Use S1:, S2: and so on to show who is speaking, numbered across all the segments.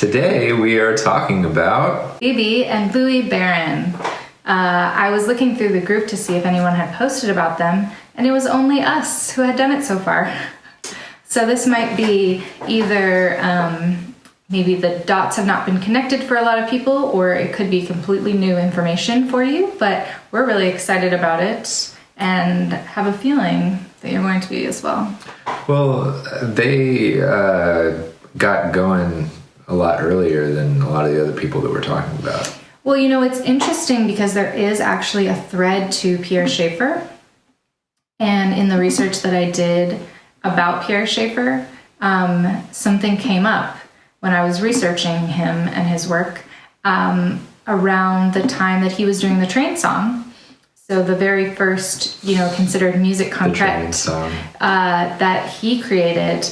S1: Today we are talking about
S2: Bebe and Louis Barron. I was looking through the group to see if anyone had posted about them, and it was only us who had done it so far. So this might be either maybe the dots have not been connected for a lot of people, or it could be completely new information for you, but we're really excited about it and have a feeling that you're going to be as well.
S1: Well, they got going a lot earlier than a lot of the other people that we're talking about.
S2: Well, you know, it's interesting because there is actually a thread to Pierre Schaeffer. And in the research that I did about Pierre Schaeffer, something came up when I was researching him and his work around the time that he was doing the Train song. So the very first, considered music contract that he created,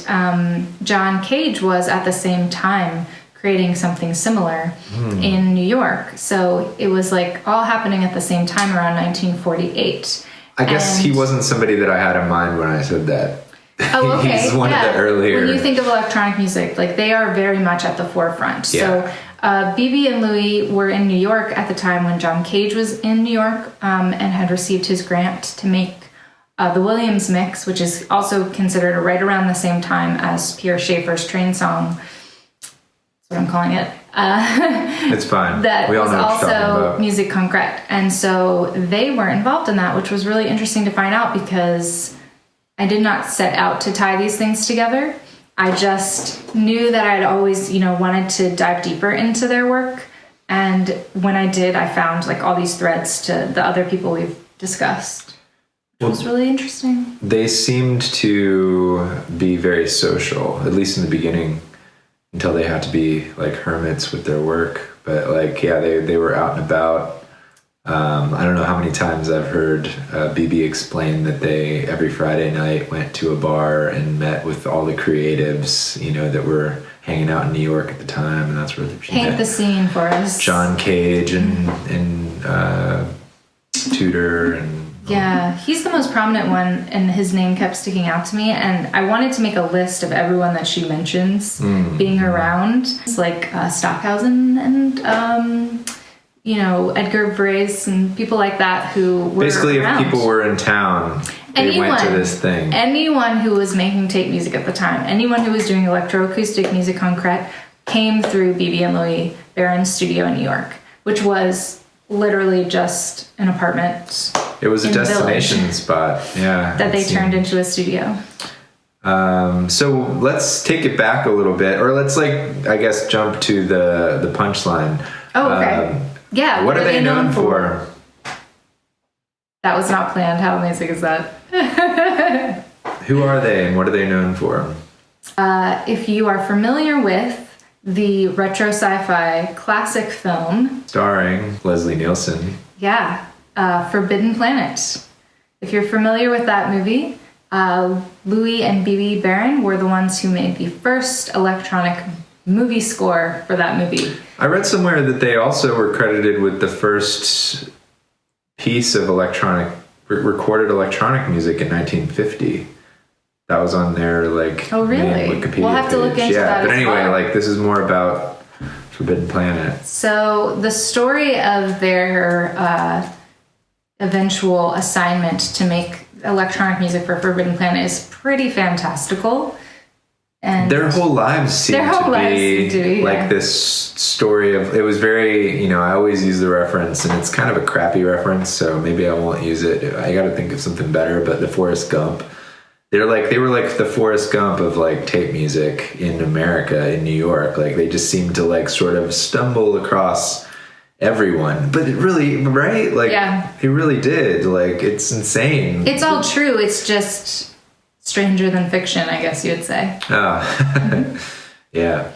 S2: John Cage was at the same time creating something similar in New York. So it was like all happening at the same time around 1948.
S1: I guess he wasn't somebody that I had in mind when I said that.
S2: Oh, okay.
S1: He's one of the earlier.
S2: When you think of electronic music, like they are very much at the forefront.
S1: Yeah.
S2: So Bebe and Louis were in New York at the time when John Cage was in New York and had received his grant to make the Williams mix, which is also considered right around the same time as Pierre Schaeffer's Train song. That's what I'm calling it.
S1: It's fine.
S2: That
S1: we all
S2: was
S1: know what you're talking
S2: also
S1: about.
S2: music concrete. And so they were involved in that, which was really interesting to find out because I did not set out to tie these things together. I just knew that I'd always, wanted to dive deeper into their work. And when I did, I found like all these threads to the other people we've discussed. Which was really interesting.
S1: They seemed to be very social, at least in the beginning, until they had to be like hermits with their work. But they were out and about. I don't know how many times I've heard Bebe explain that they every Friday night went to a bar and met with all the creatives, that were hanging out in New York at the time, and that's where she
S2: Paint the scene for us.
S1: John Cage and Tudor and
S2: yeah, he's the most prominent one, and his name kept sticking out to me, and I wanted to make a list of everyone that she mentions being around. It's like Stockhausen and Edgar Varese and people like that who were
S1: basically
S2: around.
S1: If people were in town, they went to this thing.
S2: Anyone who was making tape music at the time, anyone who was doing electroacoustic music concrete came through Bebe and Louis Barron's studio in New York, which was literally just an apartment.
S1: It was a destination spot, yeah.
S2: That they turned into a studio.
S1: So let's take it back a little bit, or let's jump to the punchline.
S2: Oh, okay. Yeah.
S1: What are they known for?
S2: That was not planned. How amazing is that?
S1: Who are they and what are they known for?
S2: If you are familiar with the retro sci-fi classic film
S1: starring Leslie Nielsen.
S2: Yeah. Forbidden Planet. If you're familiar with that movie, Louis and Bebe Barron were the ones who made the first electronic movie score for that movie.
S1: I read somewhere that they also were credited with the first piece of recorded electronic music in 1950. That was on their
S2: oh really?
S1: Main Wikipedia
S2: We'll have to look into that.
S1: But anyway,
S2: well.
S1: This is more about Forbidden Planet.
S2: So the story of their eventual assignment to make electronic music for Forbidden Planet is pretty fantastical. And
S1: their whole lives seem to be like this story of, it was very, I always use the reference and it's kind of a crappy reference, so maybe I won't use it. I got to think of something better, but the Forrest Gump. They were like the Forrest Gump of tape music in America, in New York. They just seemed to sort of stumble across everyone, but it really, right?
S2: Yeah.
S1: It really did. It's insane.
S2: It's all true. It's just stranger than fiction, I guess you would say.
S1: Oh, yeah.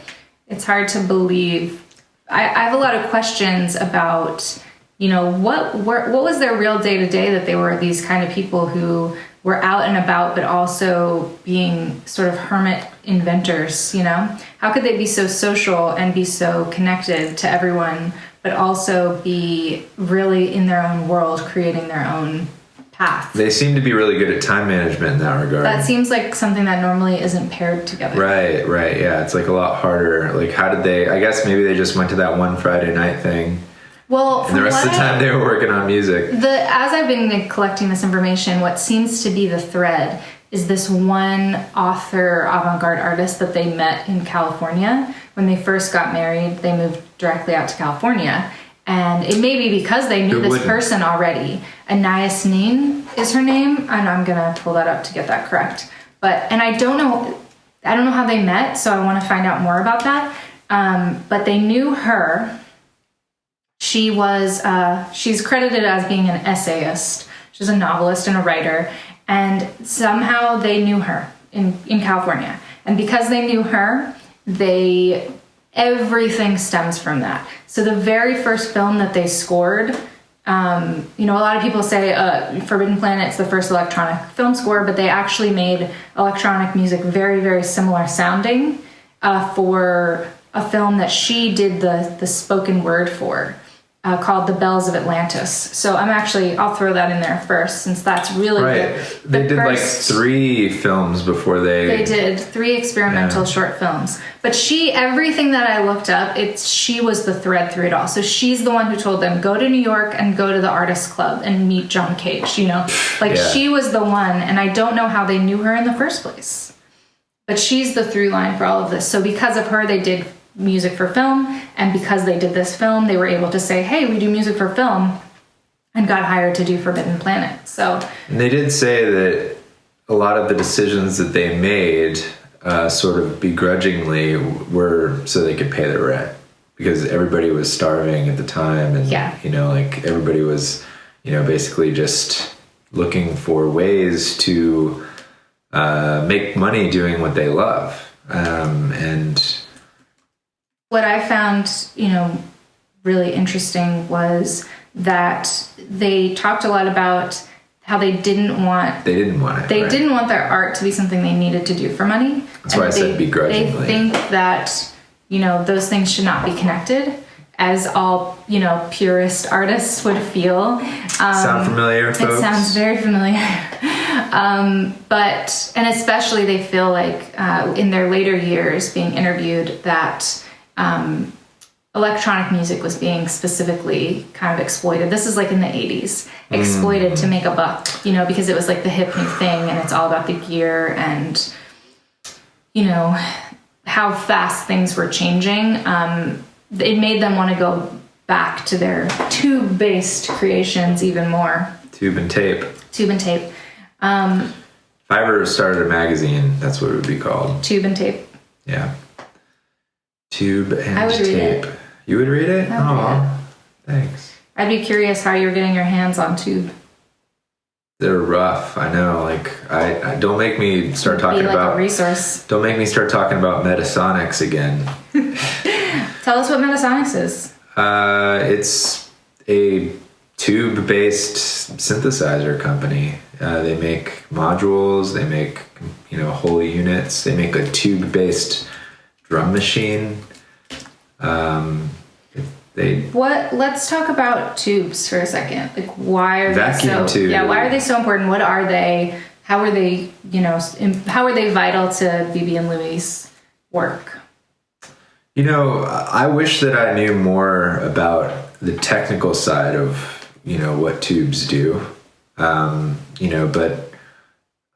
S2: It's hard to believe. I have a lot of questions about, what was their real day-to-day that they were these kind of people who were out and about, but also being sort of hermit inventors, How could they be so social and be so connected to everyone, but also be really in their own world, creating their own path.
S1: They seem to be really good at time management in that regard.
S2: That seems like something that normally isn't paired together.
S1: Right. Yeah, it's like a lot harder. Like, how did they? I guess maybe they just went to that one Friday night thing.
S2: Well,
S1: and the rest of the time they were working on music.
S2: As I've been collecting this information, what seems to be the thread is this one author avant-garde artist that they met in California. When they first got married, they moved directly out to California. And it may be because they knew this person already. Anais Nin is her name, and I'm gonna pull that up to get that correct. And I don't know how they met, so I want to find out more about that. But they knew her. She's credited as being an essayist. She's a novelist and a writer, and somehow they knew her in California. And because they knew her, everything stems from that. So the very first film that they scored, a lot of people say Forbidden Planet's the first electronic film score, but they actually made electronic music very, very similar sounding for a film that she did the spoken word for, called The Bells of Atlantis. So I'll throw that in there first, since that's really
S1: They did like 3 films before they
S2: did 3 experimental short films. But everything that I looked up, she was the thread through it all. So she's the one who told them, go to New York and go to the Artists Club and meet John Cage, She was the one, and I don't know how they knew her in the first place. But she's the through line for all of this. So because of her, they did music for film, and because they did this film, they were able to say, hey, we do music for film, and got hired to do Forbidden Planet.
S1: And they did say that a lot of the decisions that they made sort of begrudgingly were so they could pay their rent, because everybody was starving at the time, and everybody was basically just looking for ways to make money doing what they love. And
S2: what I found, really interesting was that they talked a lot about how they didn't want their art to be something they needed to do for money.
S1: That's why I said begrudgingly.
S2: They think that, those things should not be connected, as all, purist artists would feel.
S1: Sound familiar, folks?
S2: It sounds very familiar. And especially they feel like in their later years being interviewed that electronic music was being specifically kind of exploited. This is like in the 80s, exploited to make a buck, because it was like the hip new thing, and it's all about the gear and, how fast things were changing. It made them want to go back to their tube-based creations even more.
S1: Tube and tape.
S2: If
S1: I ever started a magazine, that's what it would be called.
S2: Tube and tape.
S1: Yeah. Tube and
S2: I would
S1: tape.
S2: Read it.
S1: You would read it?
S2: Oh,
S1: thanks.
S2: I'd be curious how you're getting your hands on tube.
S1: They're rough. I know. I don't make me start talking about
S2: a resource.
S1: Don't make me start talking about Metasonics again.
S2: Tell us what Metasonics is.
S1: It's a tube-based synthesizer company. They make modules. They make Holy units. They make a tube-based drum machine.
S3: Let's talk about tubes for a second. Like, why are
S1: vacuum tube?
S3: Yeah, why are they so important? What are they? How are they? How are they vital to Bebe and Louie's work?
S1: I wish that I knew more about the technical side of what tubes do. But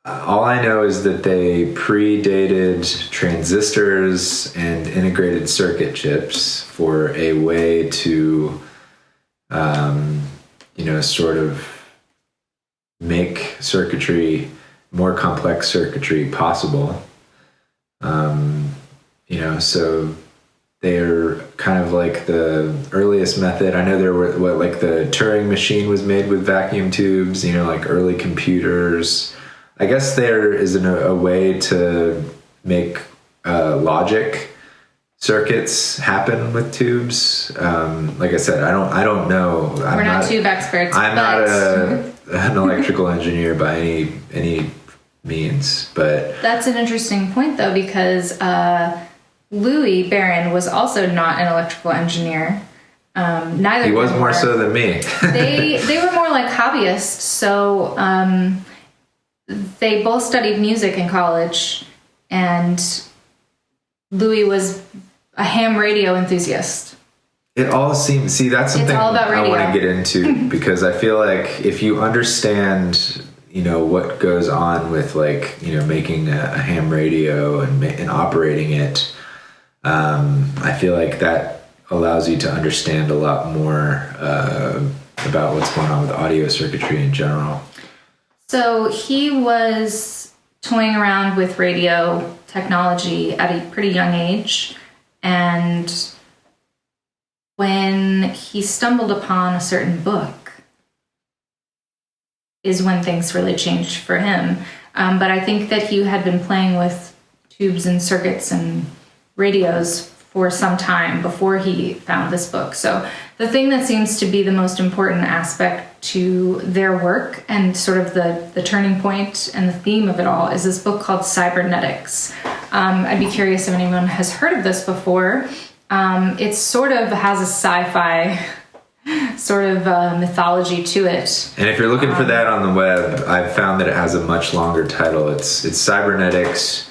S1: all I know is that they predated transistors and integrated circuit chips for a way to, sort of make circuitry, more complex circuitry possible. So they're kind of like the earliest method. I know there were the Turing machine was made with vacuum tubes, like early computers. I guess there is a way to make logic circuits happen with tubes. Like I said, I don't know.
S3: We're not tube experts.
S1: I'm not an electrical engineer by any means, but
S3: that's an interesting point though, because Louis Barron was also not an electrical engineer.
S2: Neither.
S1: He was more so than me.
S2: They were more like hobbyists. So they both studied music in college, and Louis was a ham radio enthusiast.
S1: It all seems, that's something I want to get into, because I feel like if you understand, what goes on with making a ham radio and operating it, I feel like that allows you to understand a lot more about what's going on with audio circuitry in general. So
S2: he was toying around with radio technology at a pretty young age, and when he stumbled upon a certain book is when things really changed for him. But I think that he had been playing with tubes and circuits and radios for some time before he found this book. So the thing that seems to be the most important aspect to their work, and sort of the turning point and the theme of it all, is this book called Cybernetics. I'd be curious if anyone has heard of this before. It sort of has a sci-fi sort of mythology to it.
S1: And if you're looking for that on the web, I've found that it has a much longer title. It's Cybernetics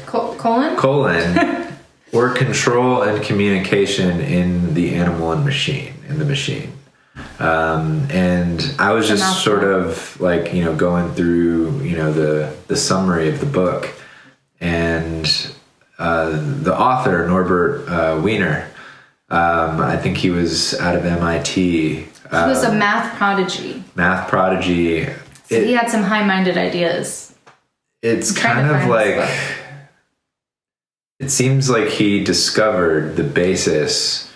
S1: colon or control and communication in the animal and machine, in the machine. And I was just sort of going through, the summary of the book, and the author, Norbert Wiener, I think he was out of MIT.
S2: He was a math prodigy.
S1: So
S2: he had some high-minded ideas.
S1: It's kind of like, it seems like he discovered the basis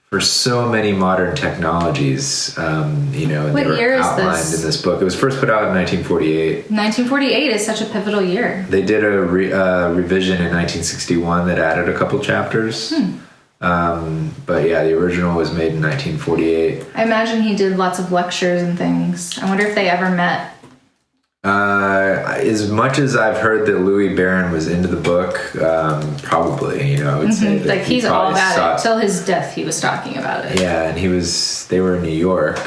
S1: for so many modern technologies, and they were outlined in this book. It was first put out in 1948.
S2: 1948 is such a pivotal year.
S1: They did a revision in 1961 that added a couple chapters. But yeah, the original was made in 1948.
S2: I imagine he did lots of lectures and things. I wonder if they ever met.
S1: As much as I've heard that Louis Barron was into the book, probably, I would say that
S2: he's all about it. Till his death, he was talking about it.
S1: Yeah, and they were in New York,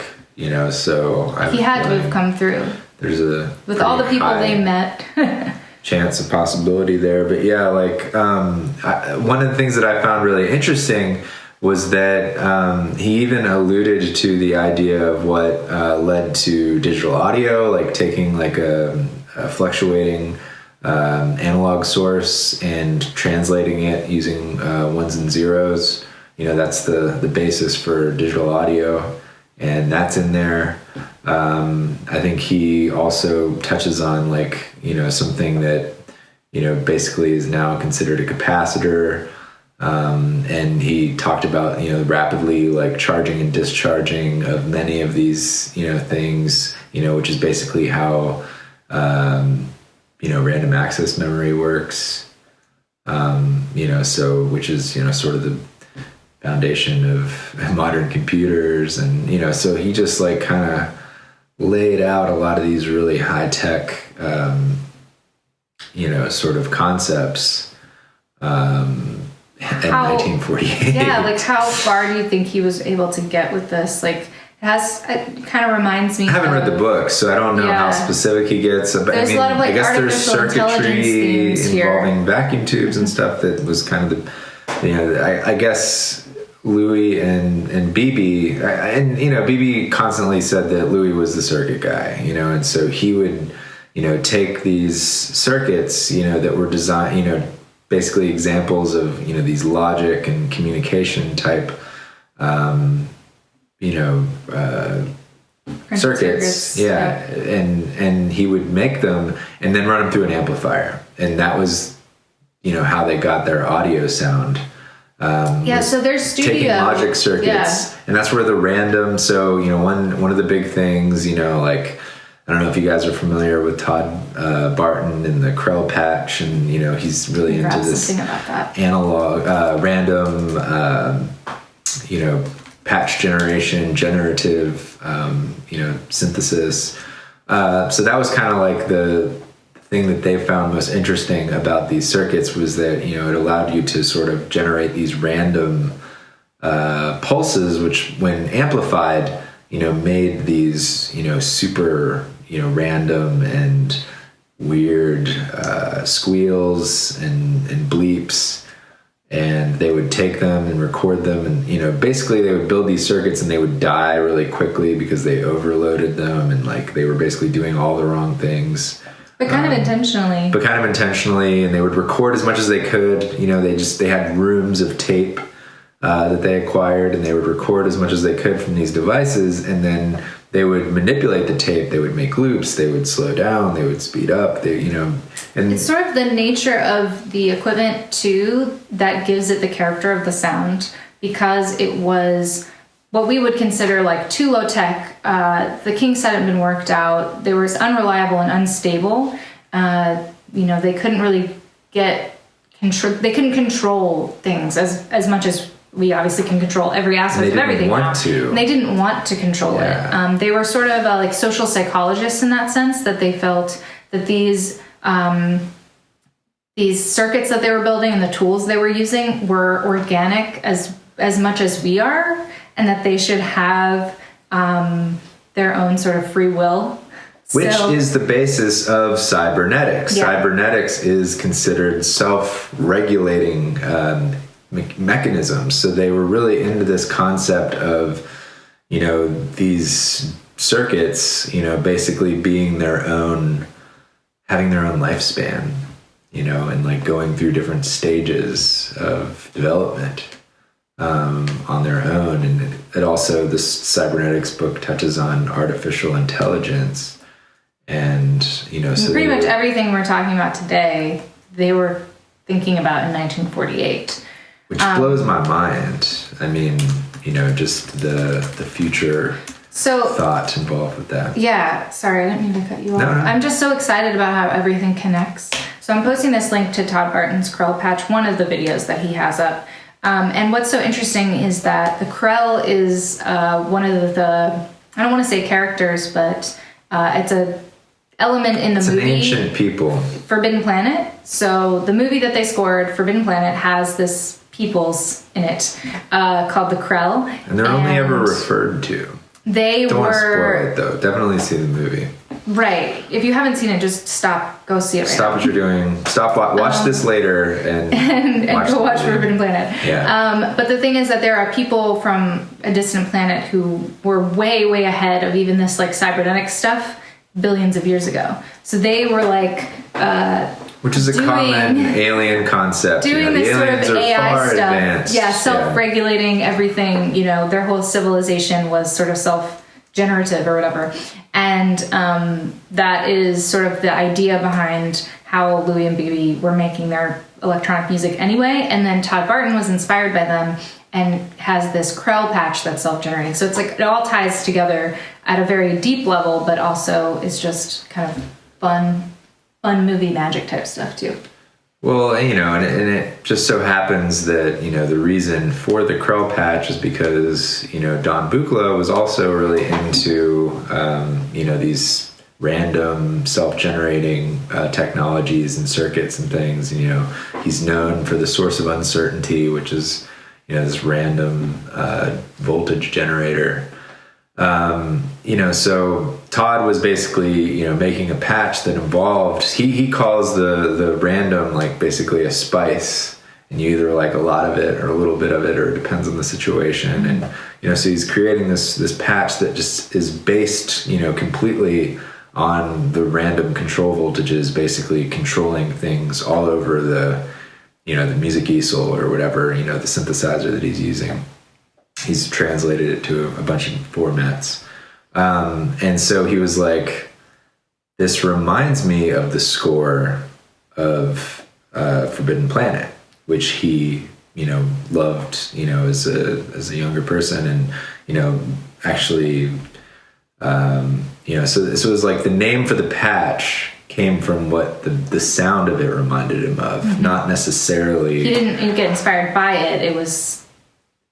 S1: so
S2: he had to have come through.
S1: There's
S2: with all the people they met.
S1: Chance of possibility there. But yeah, one of the things that I found really interesting was that he even alluded to the idea of what led to digital audio, taking a fluctuating analog source and translating it using ones and zeros. That's the basis for digital audio, and that's in there. I think he also touches on something that basically is now considered a capacitor. And he talked about, rapidly charging and discharging of many of these, things, which is basically how, random access memory works, which is, sort of the foundation of modern computers. And, so he just kind of laid out a lot of these really high tech, sort of concepts, in 1948.
S2: Yeah, how far do you think he was able to get with this? It kind of reminds me.
S1: I haven't read the book, so I don't know how specific he gets. But
S2: there's a lot of
S1: I guess there's circuitry
S2: here.
S1: involving vacuum tubes and stuff that was kind of I guess Louis and Bebe, and Bebe constantly said that Louis was the circuit guy, and so he would take these circuits that were designed, basically examples of these logic and communication type circuits, and he would make them and then run them through an amplifier, and that was how they got their audio sound.
S2: So their studio
S1: taking logic circuits, and that's where the random. So one of the big things, I don't know if you guys are familiar with Todd Barton and the Krell patch, and he's really into this analog, random, patch generation, generative, synthesis. So that was kind of the thing that they found most interesting about these circuits, was that it allowed you to sort of generate these random pulses, which when amplified, made these, super, random and weird squeals and bleeps. And they would take them and record them, and basically they would build these circuits and they would die really quickly because they overloaded them, and like they were basically doing all the wrong things.
S2: But kind of intentionally. And they would record as much as they could. They had rooms of tape that they acquired, and they would record as much as they could from these devices, and then they would manipulate the tape. They would make loops. They would slow down. They would speed up. And it's sort of the nature of the equipment too that gives it the character of the sound, because it was what we would consider like too low tech. The kinks hadn't been worked out. They were unreliable and unstable. They couldn't really get control. They couldn't control things as much as we obviously can control every aspect of everything now. And they didn't want to control it. They were sort of like social psychologists in that sense, that they felt that these circuits that they were building and the tools they were using were organic as much as we are, and that they should have their own sort of free will.
S1: Which is the basis of cybernetics. Yeah. Cybernetics is considered self-regulating mechanisms. So they were really into this concept of, these circuits, basically being having their own lifespan, and like going through different stages of development on their own. And it also, this cybernetics book touches on artificial intelligence. And, so
S2: pretty much everything we're talking about today, they were thinking about in 1948.
S1: Which blows my mind. I mean, just the future thought involved with that.
S2: Yeah, sorry, I didn't mean to cut you off. No. I'm just so excited about how everything connects. So I'm posting this link to Todd Barton's Krell patch, one of the videos that he has up. And what's so interesting is that the Krell is one of the, I don't want to say characters, but it's a element in the movie.
S1: It's an ancient people.
S2: Forbidden Planet. So the movie that they scored, Forbidden Planet, has this peoples in it called the Krell.
S1: And they're only ever referred to. Don't want to spoil it, though. Definitely see the movie.
S2: Right. If you haven't seen it, just stop. Go see it right
S1: Stop
S2: now.
S1: what you're doing. Stop. Watch this later and
S2: go watch Forbidden Planet.
S1: Yeah.
S2: But the thing is that there are people from a distant planet who were way, way ahead of even this like cybernetic stuff billions of years ago. So they were like...
S1: which is a common alien concept.
S2: Doing this sort of AI stuff.
S1: Advanced.
S2: Yeah, self-regulating everything. Their whole civilization was sort of self-generative or whatever. And that is sort of the idea behind how Louis and Bebe were making their electronic music anyway. And then Todd Barton was inspired by them and has this Krell patch that's self-generating. So it's like it all ties together at a very deep level, but also it's just kind of fun movie magic type stuff too.
S1: Well, and it just so happens that, the reason for the Krell patch is because, Don Buchla was also really into, these random self-generating technologies and circuits and things. He's known for the source of uncertainty, which is, this random voltage generator. So Todd was basically, making a patch that involved, he calls the random like basically a spice, and you either like a lot of it or a little bit of it, or it depends on the situation. And, so he's creating this patch that just is based, completely on the random control voltages, basically controlling things all over the music easel or whatever, the synthesizer that he's using. He's translated it to a bunch of formats. And so he was like, this reminds me of the score of Forbidden Planet, which he, loved, as a younger person. And, actually, so it was like the name for the patch came from what the sound of it reminded him of, not necessarily...
S2: He didn't get inspired by it. It was...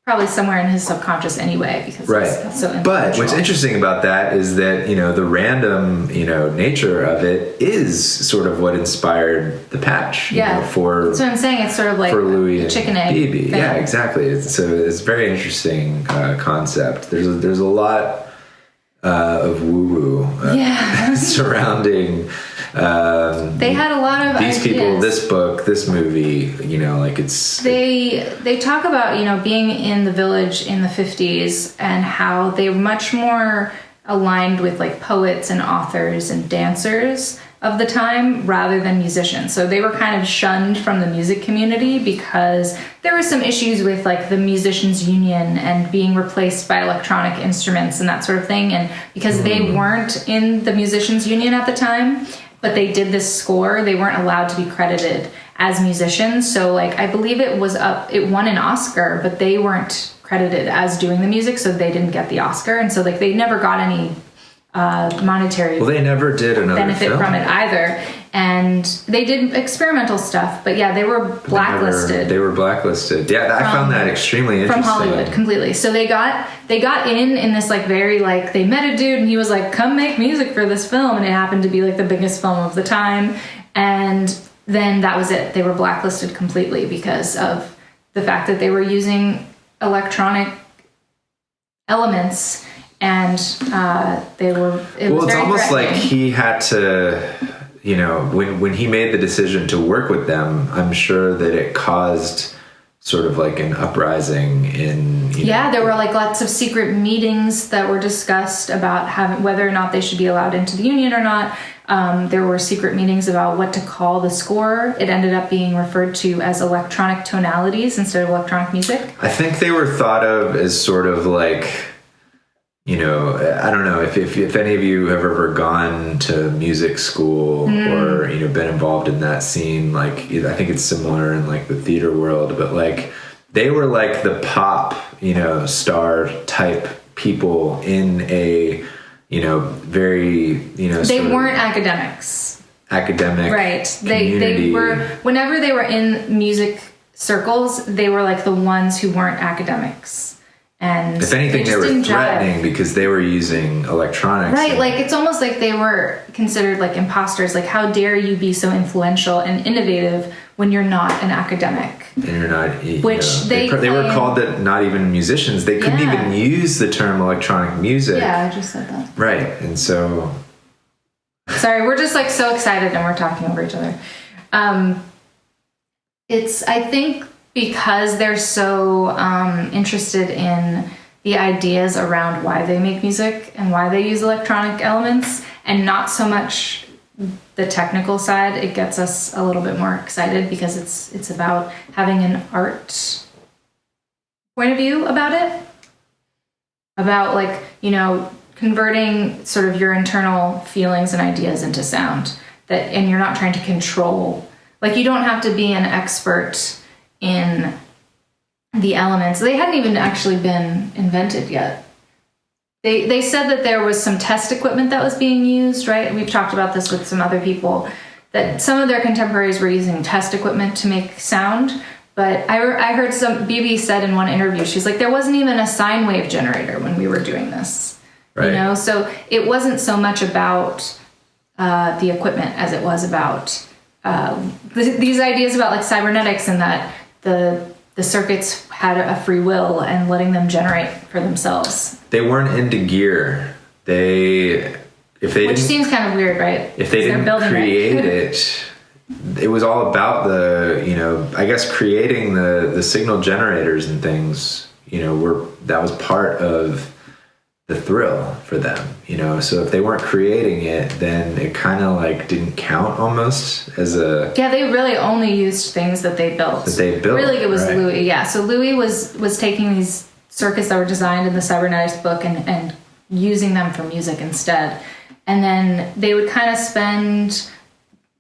S2: probably somewhere in his subconscious anyway, because it's so influential.
S1: But what's interesting about that is that, the random, nature of it is sort of what inspired the patch. For
S2: that's what I'm saying. It's sort of like
S1: for Louis
S2: chicken
S1: and
S2: egg
S1: Bebe.
S2: thing.
S1: Yeah, exactly. It's a very interesting concept. There's a lot of woo-woo surrounding.
S2: They had a lot of
S1: these
S2: ideas.
S1: people, this book, this movie.
S2: They talk about being in the village in the 50s and how they were much more aligned with like poets and authors and dancers of the time rather than musicians. So they were kind of shunned from the music community because there were some issues with like the musicians union and being replaced by electronic instruments and that sort of thing. And because they weren't in the musicians union at the time, but they did this score, they weren't allowed to be credited as musicians. So like, I believe it won an Oscar, but they weren't credited as doing the music. So they didn't get the Oscar. And so like, they never got any monetary
S1: they never did another
S2: benefit
S1: film
S2: from it either, and they did experimental stuff, but they were blacklisted.
S1: They were blacklisted. I found that extremely interesting.
S2: From Hollywood completely. So they got in this like very like, they met a dude and he was like, come make music for this film, and it happened to be like the biggest film of the time, and then that was it. They were blacklisted completely because of the fact that they were using electronic elements. And it's
S1: almost like he had to, when he made the decision to work with them, I'm sure that it caused sort of like an uprising in,
S2: there were like lots of secret meetings that were discussed about whether or not they should be allowed into the union or not. There were secret meetings about what to call the score. It ended up being referred to as electronic tonalities instead of electronic music.
S1: I think they were thought of as sort of like, I don't know if any of you have ever gone to music school or, been involved in that scene. Like, I think it's similar in like the theater world, but like they were like the pop, star type people in a, very,
S2: they weren't academics.
S1: Right.
S2: They were, whenever they were in music circles, they were like the ones who weren't academics. And
S1: if anything, they were threatening because they were using electronics.
S2: Right, like it's almost like they were considered like imposters. Like, how dare you be so influential and innovative when you're not an academic?
S1: And you're not.
S2: Which they
S1: were called not even musicians. They couldn't even use the term electronic music.
S2: Yeah, I just said that.
S1: Right, and so.
S2: Sorry, we're just like so excited and we're talking over each other. I think. Because they're so interested in the ideas around why they make music and why they use electronic elements and not so much the technical side, it gets us a little bit more excited because it's about having an art point of view about it. About like, converting sort of your internal feelings and ideas into sound and you're not trying to control. Like, you don't have to be an expert in the elements. They hadn't even actually been invented yet. They said that there was some test equipment that was being used, right? We've talked about this with some other people, that some of their contemporaries were using test equipment to make sound. But I heard Bebe said in one interview, she's like, there wasn't even a sine wave generator when we were doing this. Right. So it wasn't so much about the equipment as it was about these ideas about like cybernetics and that the circuits had a free will and letting them generate for themselves.
S1: They weren't into gear. Which
S2: seems kind of weird, right?
S1: If they didn't create it was all about I guess creating the signal generators and things, that was part of the thrill for them, so if they weren't creating it, then it kind of like didn't count almost as a.
S2: Yeah, they really only used things that they built. Really, it was right. Louis. Yeah, so Louis was taking these circuits that were designed in the cybernetics book and using them for music instead. And then they would kind of spend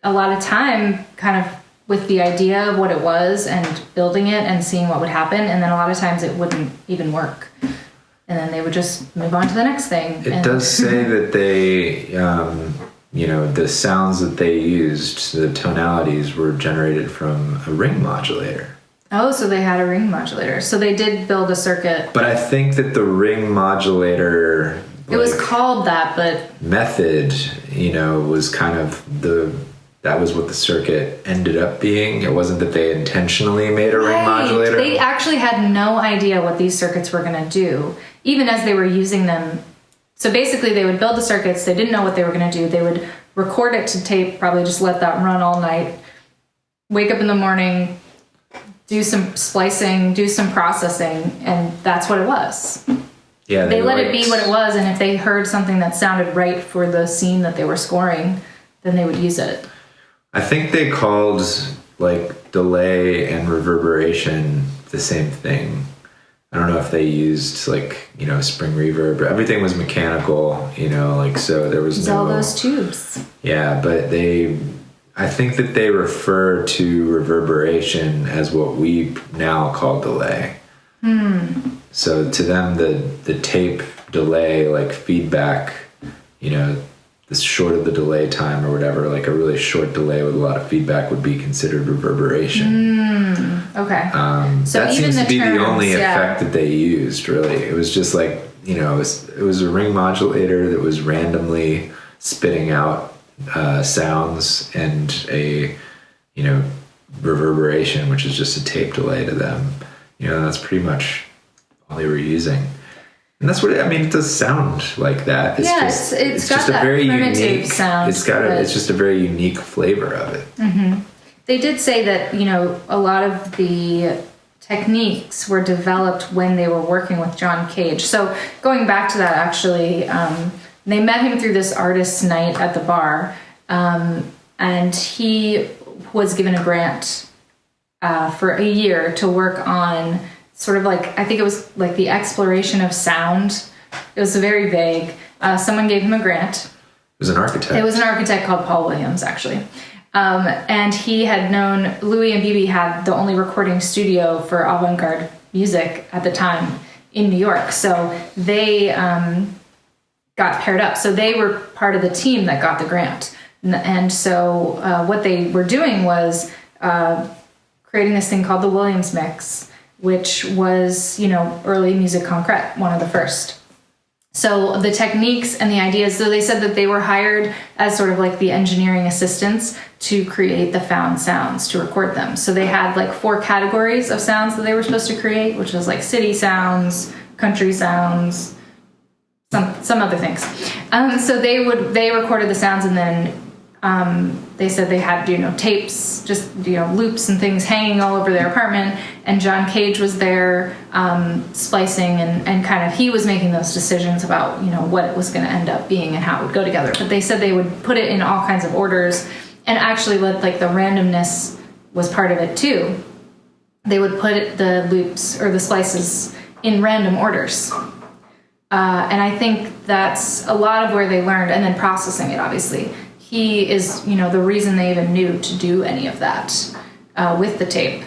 S2: a lot of time kind of with the idea of what it was and building it and seeing what would happen. And then a lot of times it wouldn't even work. And then they would just move on to the next thing.
S1: It does say that they, the sounds that they used, the tonalities were generated from a ring modulator.
S2: Oh, so they had a ring modulator. So they did build a circuit.
S1: But I think that the ring modulator...
S2: It was called that, but...
S1: method, was kind of that was what the circuit ended up being. It wasn't that they intentionally made a ring modulator.
S2: They actually had no idea what these circuits were going to do, even as they were using them. So basically, they would build the circuits. They didn't know what they were going to do. They would record it to tape, probably just let that run all night, wake up in the morning, do some splicing, do some processing, and that's what it was.
S1: Yeah,
S2: they let it be what it was, and if they heard something that sounded right for the scene that they were scoring, then they would use it.
S1: I think they called delay and reverberation the same thing. I don't know if they used spring reverb, but everything was mechanical, so there was
S2: all those tubes.
S1: Yeah, but I think that they refer to reverberation as what we now call delay. So to them, the tape delay, feedback, the short of the delay time or whatever, a really short delay with a lot of feedback would be considered reverberation.
S2: Okay.
S1: So that seems to be the only effect that they used, really. It was just it was a ring modulator that was randomly spitting out sounds, and a, reverberation, which is just a tape delay to them. That's pretty much all they were using. And that's what it does sound like that.
S2: It's got
S1: just
S2: that
S1: a very
S2: primitive
S1: unique
S2: sound.
S1: It's just a very unique flavor of it.
S2: Mm-hmm. They did say that, a lot of the techniques were developed when they were working with John Cage. So going back to that, actually, they met him through this artist's night at the bar, and he was given a grant for a year to work on sort of I think it was the exploration of sound. It was very vague. Someone gave him a grant.
S1: It was an architect.
S2: It was an architect called Paul Williams, actually. And he had known Louis and Bebe had the only recording studio for avant-garde music at the time in New York. So they got paired up. So they were part of the team that got the grant. And so what they were doing was creating this thing called the Williams mix, which was, early musique concrète, one of the first. So the techniques and the ideas, so they said that they were hired as sort of the engineering assistants to create the found sounds, to record them. So they had 4 categories of sounds that they were supposed to create, which was city sounds, country sounds, some other things. So they recorded the sounds, and then they said they had, tapes, just, loops and things hanging all over their apartment. And John Cage was there splicing and kind of, he was making those decisions about, what it was going to end up being and how it would go together. But they said they would put it in all kinds of orders, and actually let the randomness was part of it too. They would put the loops or the splices in random orders. And I think that's a lot of where they learned, and then processing it, obviously. He is, the reason they even knew to do any of that with the tape.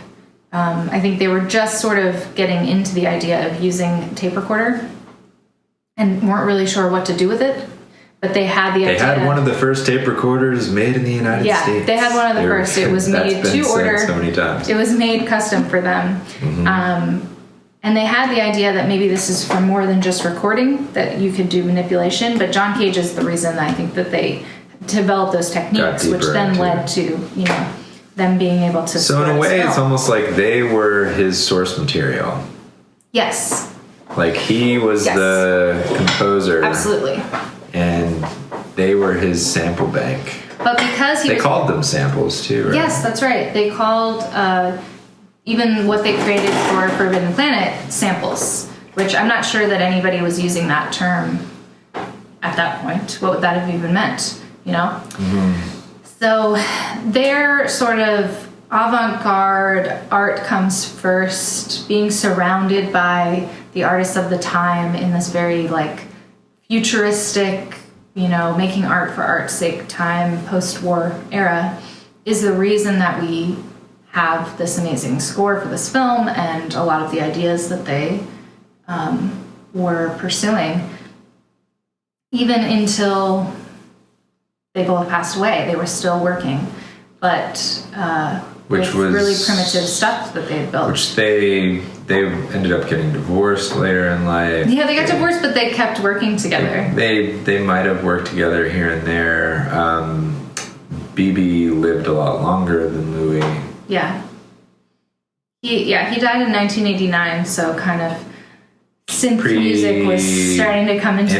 S2: I think they were just sort of getting into the idea of using tape recorder and weren't really sure what to do with it, but they had the idea. They had
S1: one of the first tape recorders made in the United States.
S2: Yeah, they had one of the first. It was made to order.
S1: So many times.
S2: It was made custom for them. Mm-hmm. And they had the idea that maybe this is for more than just recording, that you could do manipulation, but John Cage is the reason I think that they developed those techniques, which then led to, them being able to.
S1: So in a way, it's almost like they were his source material.
S2: Yes.
S1: He was the composer.
S2: Absolutely.
S1: And they were his sample bank.
S2: But because
S1: they called them samples too, right?
S2: Yes, that's right. They called even what they created for Forbidden Planet samples, which I'm not sure that anybody was using that term at that point. What would that have even meant? Mm-hmm. So their sort of avant-garde art comes first, being surrounded by the artists of the time in this very futuristic, making art for art's sake time, post-war era, is the reason that we have this amazing score for this film and a lot of the ideas that they were pursuing. Even until they both passed away, they were still working. But
S1: which was
S2: really primitive stuff that they had built.
S1: Which they ended up getting divorced later in life.
S2: Yeah, they got divorced, but they kept working together.
S1: They might have worked together here and there. Bebe lived a lot longer than Louis.
S2: Yeah. He died in 1989, so kind of synth music was starting to come into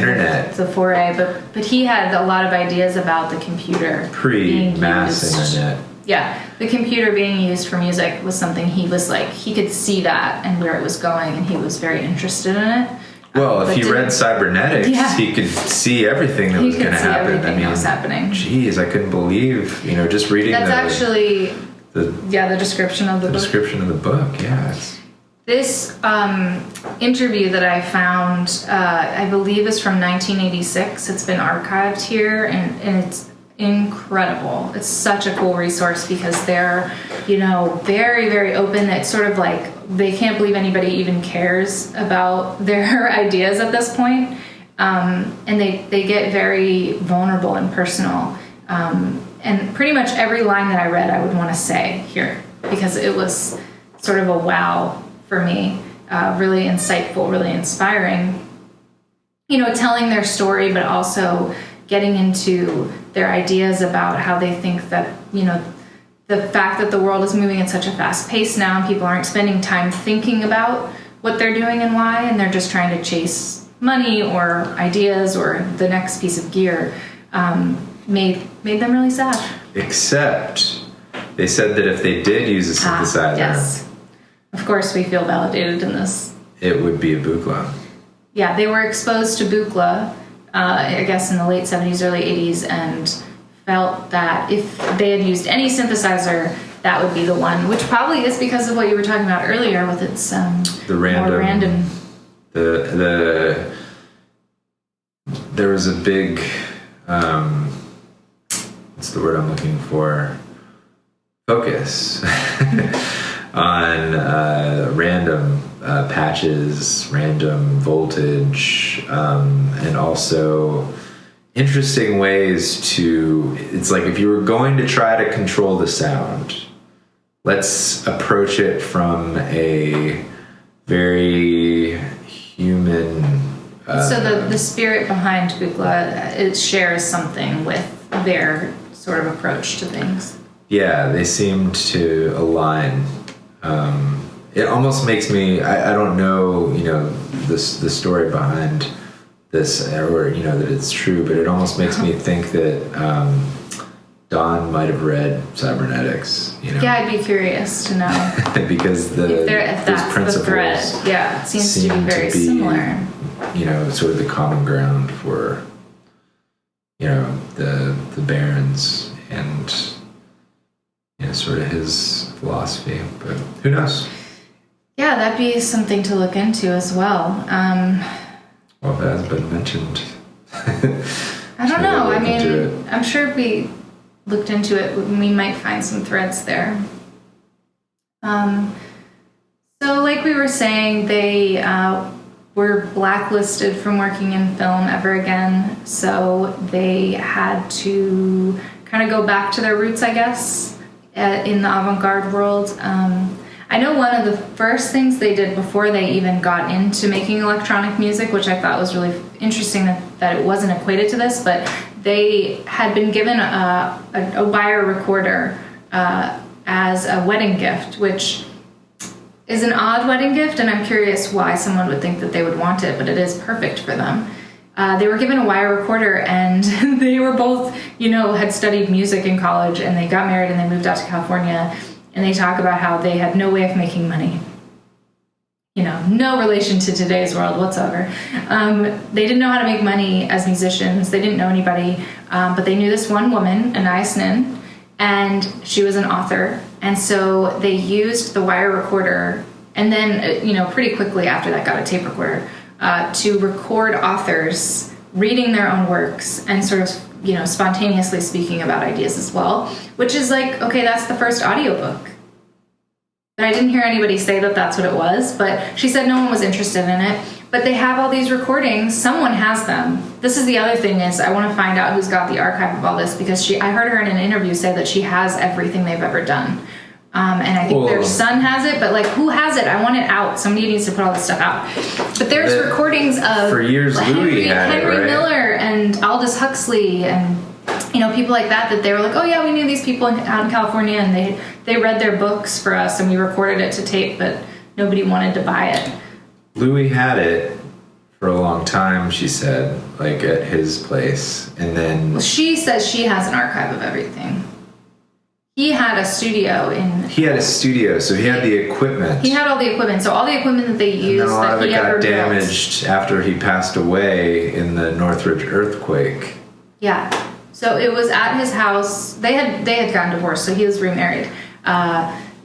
S2: the foray, but he had a lot of ideas about the computer.
S1: Pre-mass internet.
S2: Yeah, the computer being used for music was something he was like, he could see that and where it was going, and he was very interested in it.
S1: Well, if he read cybernetics, he could see everything that was going to happen.
S2: Everything that was happening.
S1: Geez, I couldn't believe, just reading
S2: the description of the book.
S1: The description of the book, yeah.
S2: This interview that I found, I believe, is from 1986. It's been archived here, and it's incredible. It's such a cool resource because they're, very, very open. It's sort of like they can't believe anybody even cares about their ideas at this point. And they get very vulnerable and personal. And pretty much every line that I read, I would want to say here because it was sort of a wow for me. Really insightful, really inspiring. Telling their story, but also getting into their ideas about how they think that, the fact that the world is moving at such a fast pace now and people aren't spending time thinking about what they're doing and why, and they're just trying to chase money or ideas or the next piece of gear, made them really sad.
S1: Except they said that if they did use a synthesizer,
S2: yes. Of course we feel validated in this.
S1: It would be a Buchla.
S2: Yeah, they were exposed to Buchla, I guess in the late 70s, early 80s, and felt that if they had used any synthesizer, that would be the one, which probably is because of what you were talking about earlier with its more random.
S1: There was a big, what's the word I'm looking for? Focus on random patches, random voltage, and also interesting ways to, it's like if you were going to try to control the sound, let's approach it from a very human...
S2: so the spirit behind Buchla, it shares something with their sort of approach to things.
S1: Yeah, they seemed to align. It almost makes me, I don't know, the story behind this, or, that it's true, but it almost makes me think that Don might have read cybernetics,
S2: Yeah, I'd be curious to know.
S1: because
S2: if that's
S1: principles
S2: the thread. Yeah, it seems to be very similar.
S1: Sort of the common ground for, the Barron's and, sort of his philosophy, but who knows?
S2: Yeah, that'd be something to look into as well.
S1: Well, if it hasn't been mentioned.
S2: I don't know. I mean, I'm sure if we looked into it, we might find some threads there. So like we were saying, they were blacklisted from working in film ever again. So they had to kind of go back to their roots, I guess, in the avant-garde world. I know one of the first things they did before they even got into making electronic music, which I thought was really interesting that it wasn't equated to this, but they had been given a wire recorder as a wedding gift, which is an odd wedding gift, and I'm curious why someone would think that they would want it, but it is perfect for them. They were given a wire recorder, and they were both, had studied music in college, and they got married and they moved out to California. And they talk about how they had no way of making money. No relation to today's world whatsoever. They didn't know how to make money as musicians. They didn't know anybody. But they knew this one woman, Anais Nin, and she was an author. And so they used the wire recorder, and then, pretty quickly after that got a tape recorder, to record authors reading their own works and sort of spontaneously speaking about ideas as well, which is like, okay, that's the first audiobook. But I didn't hear anybody say that that's what it was, but she said no one was interested in it. But they have all these recordings. Someone has them. This is the other thing is I want to find out who's got the archive of all this, because I heard her in an interview say that she has everything they've ever done. And I think their son has it, but like, who has it? I want it out. Somebody needs to put all this stuff out. But there's recordings of
S1: for years Henry
S2: Miller and Aldous Huxley and people like that they were like, oh yeah, we knew these people out in California, and they read their books for us, and we recorded it to tape, but nobody wanted to buy it.
S1: Louis had it for a long time, she said, like at his place, and then
S2: she says she has an archive of everything. He had a studio,
S1: so he had the equipment.
S2: He had all the equipment, so all the equipment that they used,
S1: and then a lot of it got damaged
S2: built
S1: after he passed away in the Northridge earthquake.
S2: Yeah, so it was at his house. They had gotten divorced, so he was remarried.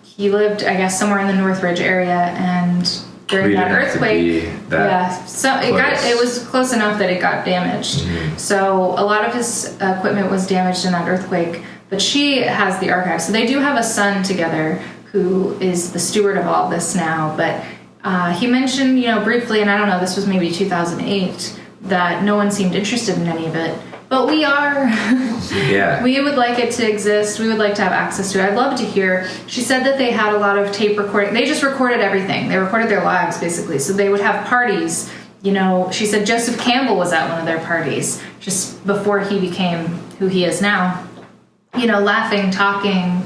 S2: He lived, I guess, somewhere in the Northridge area, and during that earthquake, it was close enough that it got damaged. Mm-hmm. So a lot of his equipment was damaged in that earthquake. But she has the archive. So they do have a son together who is the steward of all this now. But he mentioned, briefly, and I don't know, this was maybe 2008, that no one seemed interested in any of it. But we are. Yeah. We would like it to exist. We would like to have access to it. I'd love to hear. She said that they had a lot of tape recording. They just recorded everything. They recorded their lives, basically. So they would have parties. She said Joseph Campbell was at one of their parties just before he became who he is now. Laughing, talking,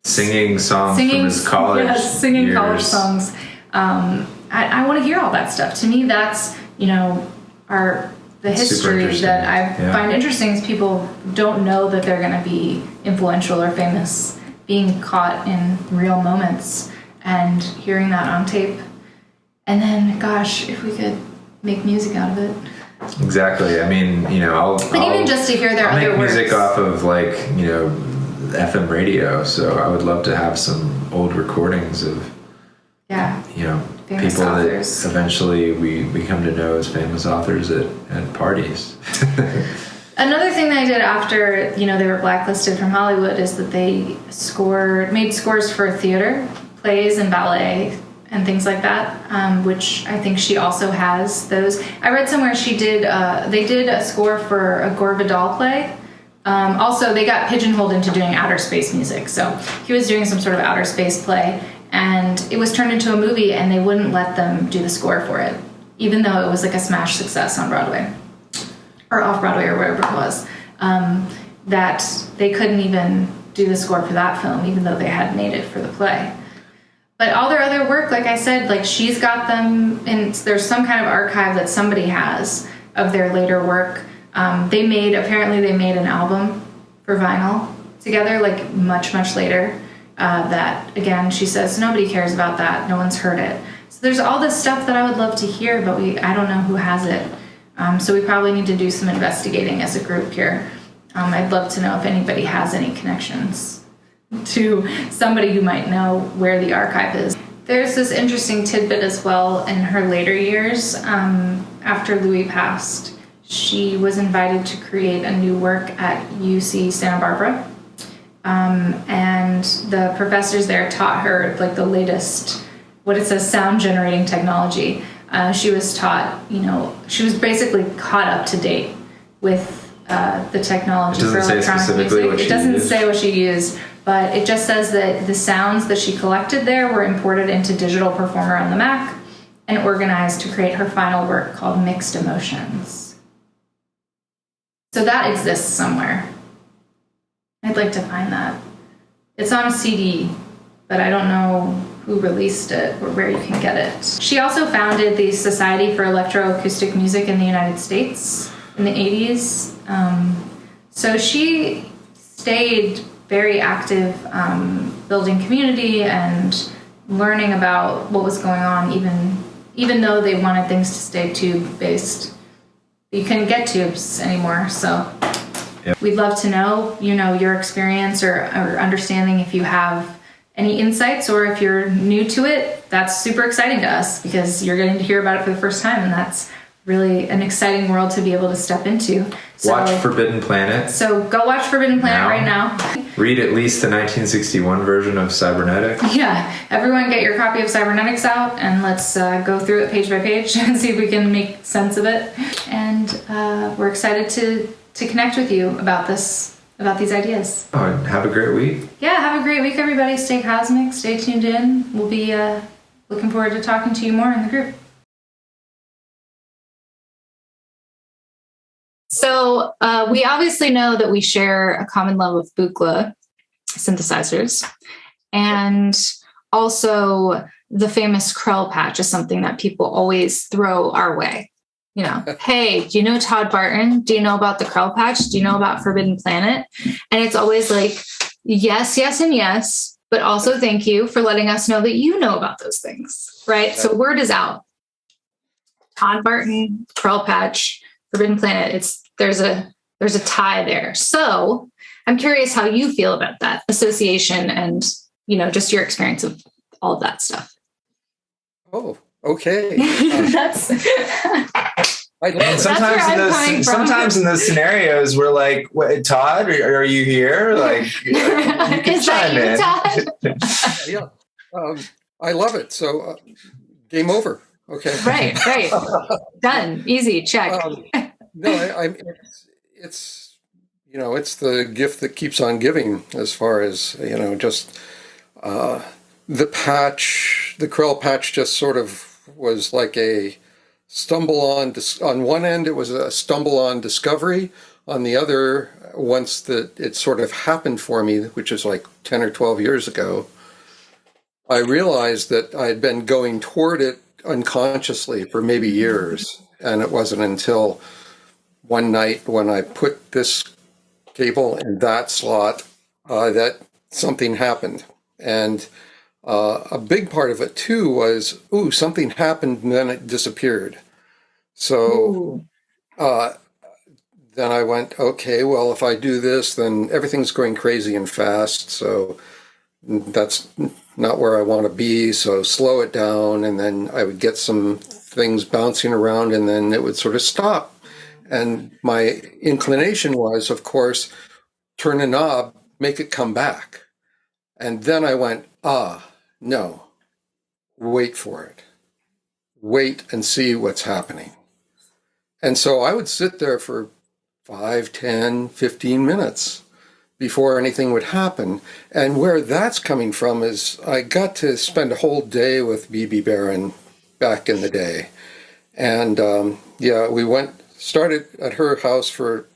S1: singing songs from his college.
S2: Yes, singing years. College songs. I want to hear all that stuff. To me, that's the history that I find interesting. Is people don't know that they're going to be influential or famous, being caught in real moments and hearing that on tape. And then, gosh, if we could make music out of it.
S1: Exactly. I mean,
S2: even just to hear their other
S1: make
S2: works.
S1: Music off of FM radio. So I would love to have some old recordings of people
S2: authors
S1: that eventually we come to know as famous authors at parties.
S2: Another thing that I did after they were blacklisted from Hollywood is that they made scores for theater, plays, and ballet. And things like that, which I think she also has those. I read somewhere they did a score for a Gore Vidal play. Also, they got pigeonholed into doing outer space music. So he was doing some sort of outer space play, and it was turned into a movie, and they wouldn't let them do the score for it, even though it was like a smash success on Broadway, or off Broadway, or wherever it was. That they couldn't even do the score for that film, even though they had made it for the play. But all their other work, like I said, she's got them, and there's some kind of archive that somebody has of their later work. They made an album for vinyl together, much, much later. That, again, she says, nobody cares about that. No one's heard it. So there's all this stuff that I would love to hear, but I don't know who has it. So we probably need to do some investigating as a group here. I'd love to know if anybody has any connections to somebody who might know where the archive is. There's this interesting tidbit as well in her later years. After Louis passed, she was invited to create a new work at UC Santa Barbara. And the professors there taught her the latest, what it says, sound generating technology. She was taught, she was basically caught up to date with the technology for electronic music. It doesn't say what she used. But it just says that the sounds that she collected there were imported into Digital Performer on the Mac and organized to create her final work called Mixed Emotions. So that exists somewhere. I'd like to find that. It's on a CD, but I don't know who released it or where you can get it. She also founded the Society for Electroacoustic Music in the United States in the 80s. So she stayed very active, building community and learning about what was going on, even though they wanted things to stay tube-based. You couldn't get tubes anymore, so we'd love to know, your experience or understanding if you have any insights, or if you're new to it. That's super exciting to us because you're getting to hear about it for the first time, and that's really an exciting world to be able to step into. So,
S1: watch Forbidden Planet.
S2: So go watch Forbidden Planet right now.
S1: Read at least the 1961 version of Cybernetics.
S2: Yeah, everyone get your copy of Cybernetics out, and let's go through it page by page and see if we can make sense of it. And we're excited to connect with you about this about these ideas.
S1: Oh, and have a great week.
S2: Yeah, have a great week, everybody. Stay cosmic. Stay tuned in. We'll be looking forward to talking to you more in the group. So we obviously know that we share a common love of Buchla synthesizers, and also the famous Krell patch is something that people always throw our way. You know, hey, do you know Todd Barton? Do you know about the Krell patch? Do you know about Forbidden Planet? And it's always like, yes, yes, and yes, but also thank you for letting us know that you know about those things, right? So word is out. Todd Barton, Krell patch, Forbidden Planet. There's a tie there. So I'm curious how you feel about that association and, you know, just your experience of all of that stuff.
S4: Oh, okay.
S2: That's
S1: And sometimes in those scenarios, we're like, "What, Todd? Are you here? Like, you can
S2: Is that you, Todd?
S4: Yeah. I love it. So, game over. Okay.
S2: Right. Done. Easy. Check.
S4: No, it's you know, it's the gift that keeps on giving, as far as, you know, just the patch, the Krell patch just sort of was like a stumble on one end, it was a stumble on discovery. On the other, once that it sort of happened for me, which is like 10 or 12 years ago, I realized that I had been going toward it unconsciously for maybe years. And it wasn't until one night when I put this cable in that slot that something happened. And a big part of it too was, something happened and then it disappeared. So then I went, okay, well, if I do this, then everything's going crazy and fast. So that's not where I want to be. So slow it down. And then I would get some things bouncing around and then it would sort of stop. And my inclination was, of course, turn a knob, make it come back. And then I went, no, wait for it. Wait and see what's happening. And so I would sit there for 5, 10, 15 minutes before anything would happen. And where that's coming from is I got to spend a whole day with Bebe Barron back in the day. And we started at her house for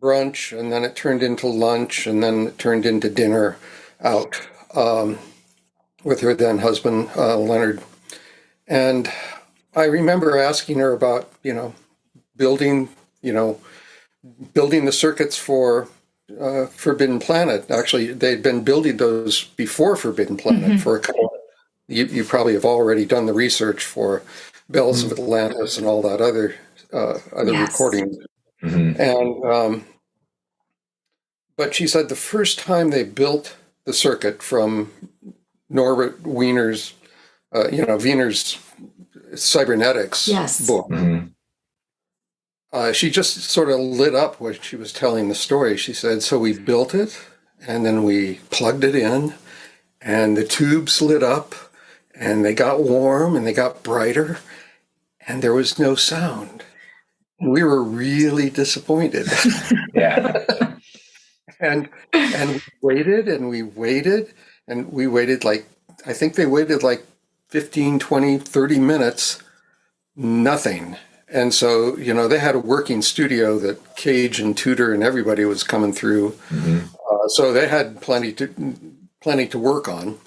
S4: brunch, and then it turned into lunch, and then it turned into dinner out with her then husband, Leonard. And I remember asking her about, building the circuits for Forbidden Planet. Actually, they'd been building those before Forbidden Planet for a couple. You probably have already done the research for Bells of Atlantis and all that other recordings. And but she said the first time they built the circuit from Norbert Wiener's, Wiener's cybernetics book. She just sort of lit up when she was telling the story. She said, so we built it, and then we plugged it in, and the tubes lit up, and they got warm, and they got brighter, and there was no sound. We were really disappointed.
S1: Yeah.
S4: And we waited, and we waited, and we waited I think they waited 15, 20, 30 minutes, nothing. And so, they had a working studio that Cage and Tudor and everybody was coming through. So they had plenty to work on.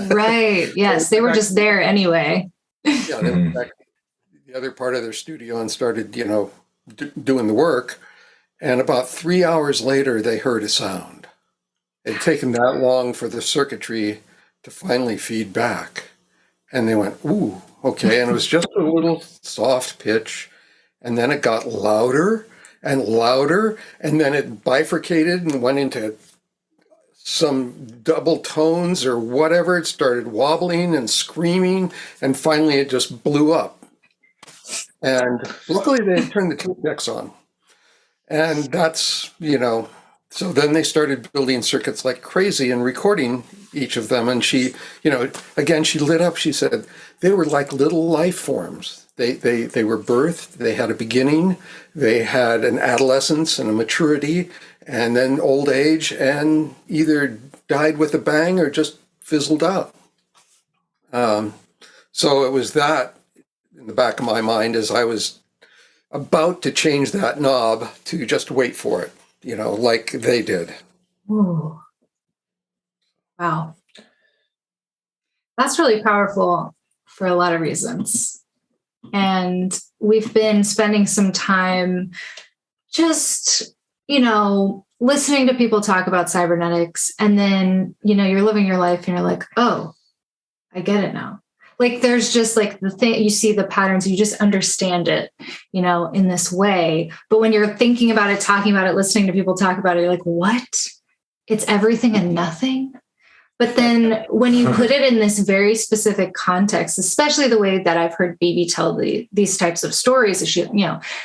S2: Right. Yes. They were just there anyway.
S4: Yeah. They went back to the other part of their studio and started, doing the work. And about 3 hours later, they heard a sound. It had taken that long for the circuitry to finally feed back. And they went, ooh, okay. And it was just a little soft pitch. And then it got louder and louder. And then it bifurcated and went into some double tones or whatever. It started wobbling and screaming. And finally, it just blew up. And luckily, they had turned the tape decks on. And that's, So then they started building circuits like crazy and recording each of them. And she, again, she lit up. She said they were like little life forms. They were birthed. They had a beginning. They had an adolescence and a maturity, and then old age, and either died with a bang or just fizzled out. So it was that in the back of my mind as I was about to change that knob to just wait for it, like they did.
S2: Ooh. Wow. That's really powerful for a lot of reasons. And we've been spending some time just, listening to people talk about cybernetics. And then, you're living your life and you're like, oh, I get it now. Like there's just like the thing, you see the patterns, you just understand it, in this way. But when you're thinking about it, talking about it, listening to people talk about it, you're like, what? It's everything and nothing. But then when you put it in this very specific context, especially the way that I've heard Bebe tell these types of stories, is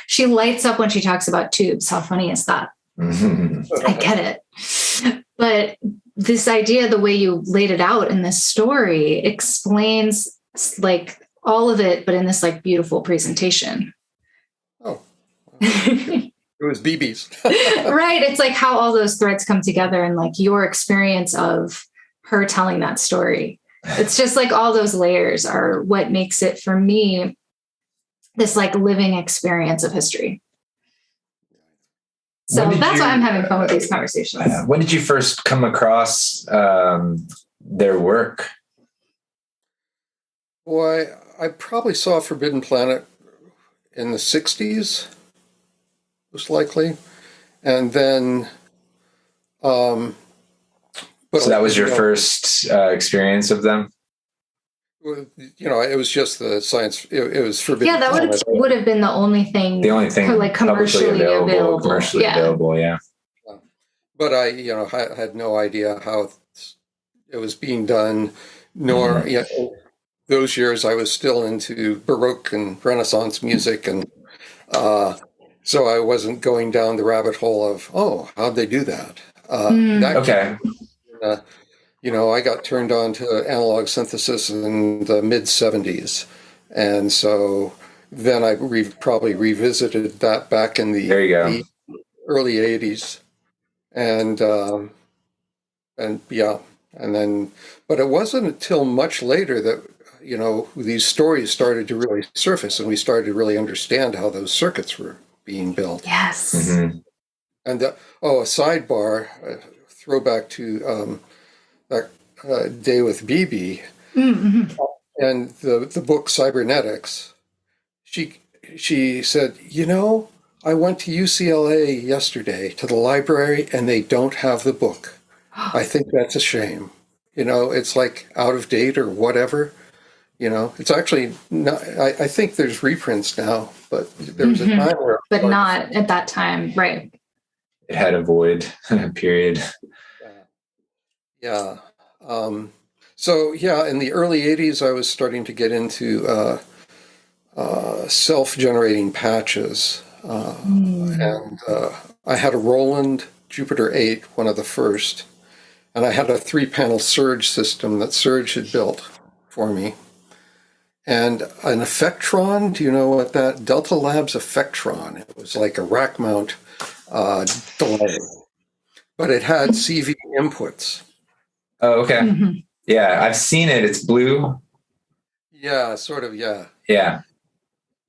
S2: she lights up when she talks about tubes. How funny is that? I get it. But this idea, the way you laid it out in this story, explains like all of it, but in this like beautiful presentation.
S4: Oh, it was Bebe's.
S2: Right. It's like how all those threads come together and like your experience of her telling that story. It's just like all those layers are what makes it, for me, this like living experience of history. So that's why I'm having fun with these conversations.
S1: When did you first come across their work?
S4: Boy, I probably saw Forbidden Planet in the 60s, most likely. And then... so
S1: that was your first experience of them?
S4: It was just the science. It was Forbidden
S2: Planet. Yeah, that would have been the only thing like commercially available.
S1: Commercially available, yeah.
S4: But I had no idea how it was being done, nor those years I was still into Baroque and Renaissance music, and so I wasn't going down the rabbit hole of how'd they do that?
S1: Okay.
S4: I got turned on to analog synthesis in the mid 70s, and so then I probably revisited that back in the early 80s, and then, but it wasn't until much later that these stories started to really surface, and we started to really understand how those circuits were being built.
S2: Yes.
S1: Mm-hmm.
S4: And a sidebar, throwback to that day with Bebe,
S2: mm-hmm.
S4: and the book Cybernetics. She said, I went to UCLA yesterday to the library and they don't have the book. I think that's a shame. It's like out of date or whatever. It's actually not. I think there's reprints now, but there was a time where,
S2: but not at that time, right?
S1: It had a void period.
S4: Yeah. So in the early 80s, I was starting to get into self-generating patches, and I had a Roland Jupiter 8, one of the first, and I had a 3-panel Surge system that Surge had built for me, and an Effectron. Do you know what that? Delta Labs Effectron. It was like a rack mount delay, but it had CV inputs.
S1: Oh, okay.
S2: Mm-hmm.
S1: Yeah, I've seen it. It's blue.
S4: Yeah, sort of, yeah.
S1: Yeah.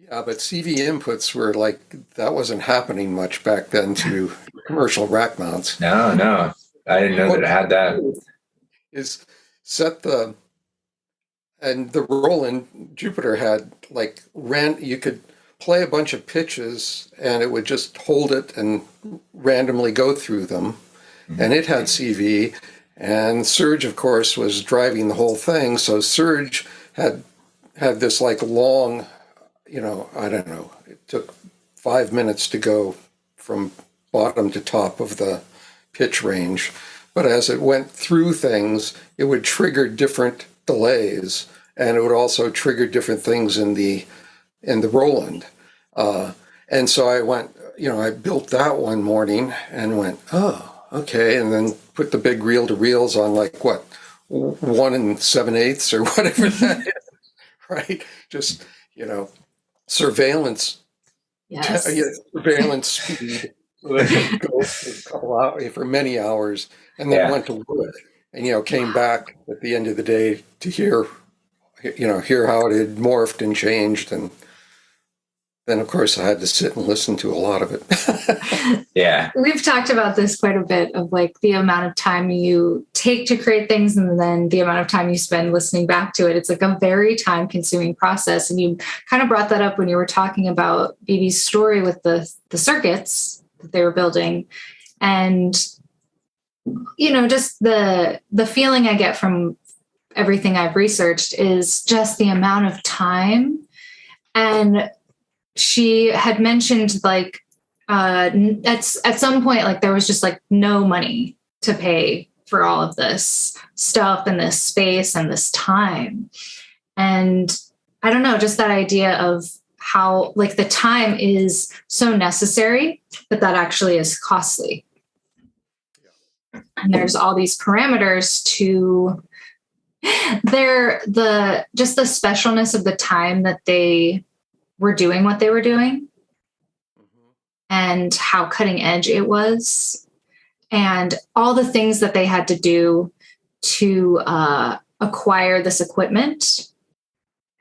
S4: Yeah, but CV inputs were like, that wasn't happening much back then to commercial rack mounts.
S1: No. I didn't know that it had that.
S4: Is and the Roland Jupiter had you could play a bunch of pitches and it would just hold it and randomly go through them. Mm-hmm. And it had CV. And Surge, of course, was driving the whole thing. So Surge had this long, I don't know, it took 5 minutes to go from bottom to top of the pitch range. But as it went through things, it would trigger different delays, and it would also trigger different things in the Roland. And so I went, I built that one morning and went, okay, and then put the big reel-to-reels on like what, 1 7/8 or whatever that is, right? Just, surveillance,
S2: Yes.
S4: surveillance speed. So they could go for a couple hours, for many hours, and then went to work, and came back at the end of the day to hear how it had morphed and changed, and then of course I had to sit and listen to a lot of it.
S1: Yeah.
S2: We've talked about this quite a bit of like the amount of time you take to create things and then the amount of time you spend listening back to it. It's like a very time consuming process. And you kind of brought that up when you were talking about Bebe's story with the circuits that they were building. And, just the feeling I get from everything I've researched is just the amount of time. And she had mentioned like at some point, like there was just like no money to pay for all of this stuff and this space and this time. And I don't know, just that idea of how like the time is so necessary, but that actually is costly. And there's all these parameters to just the specialness of the time that they were doing what they were doing and how cutting edge it was and all the things that they had to do to acquire this equipment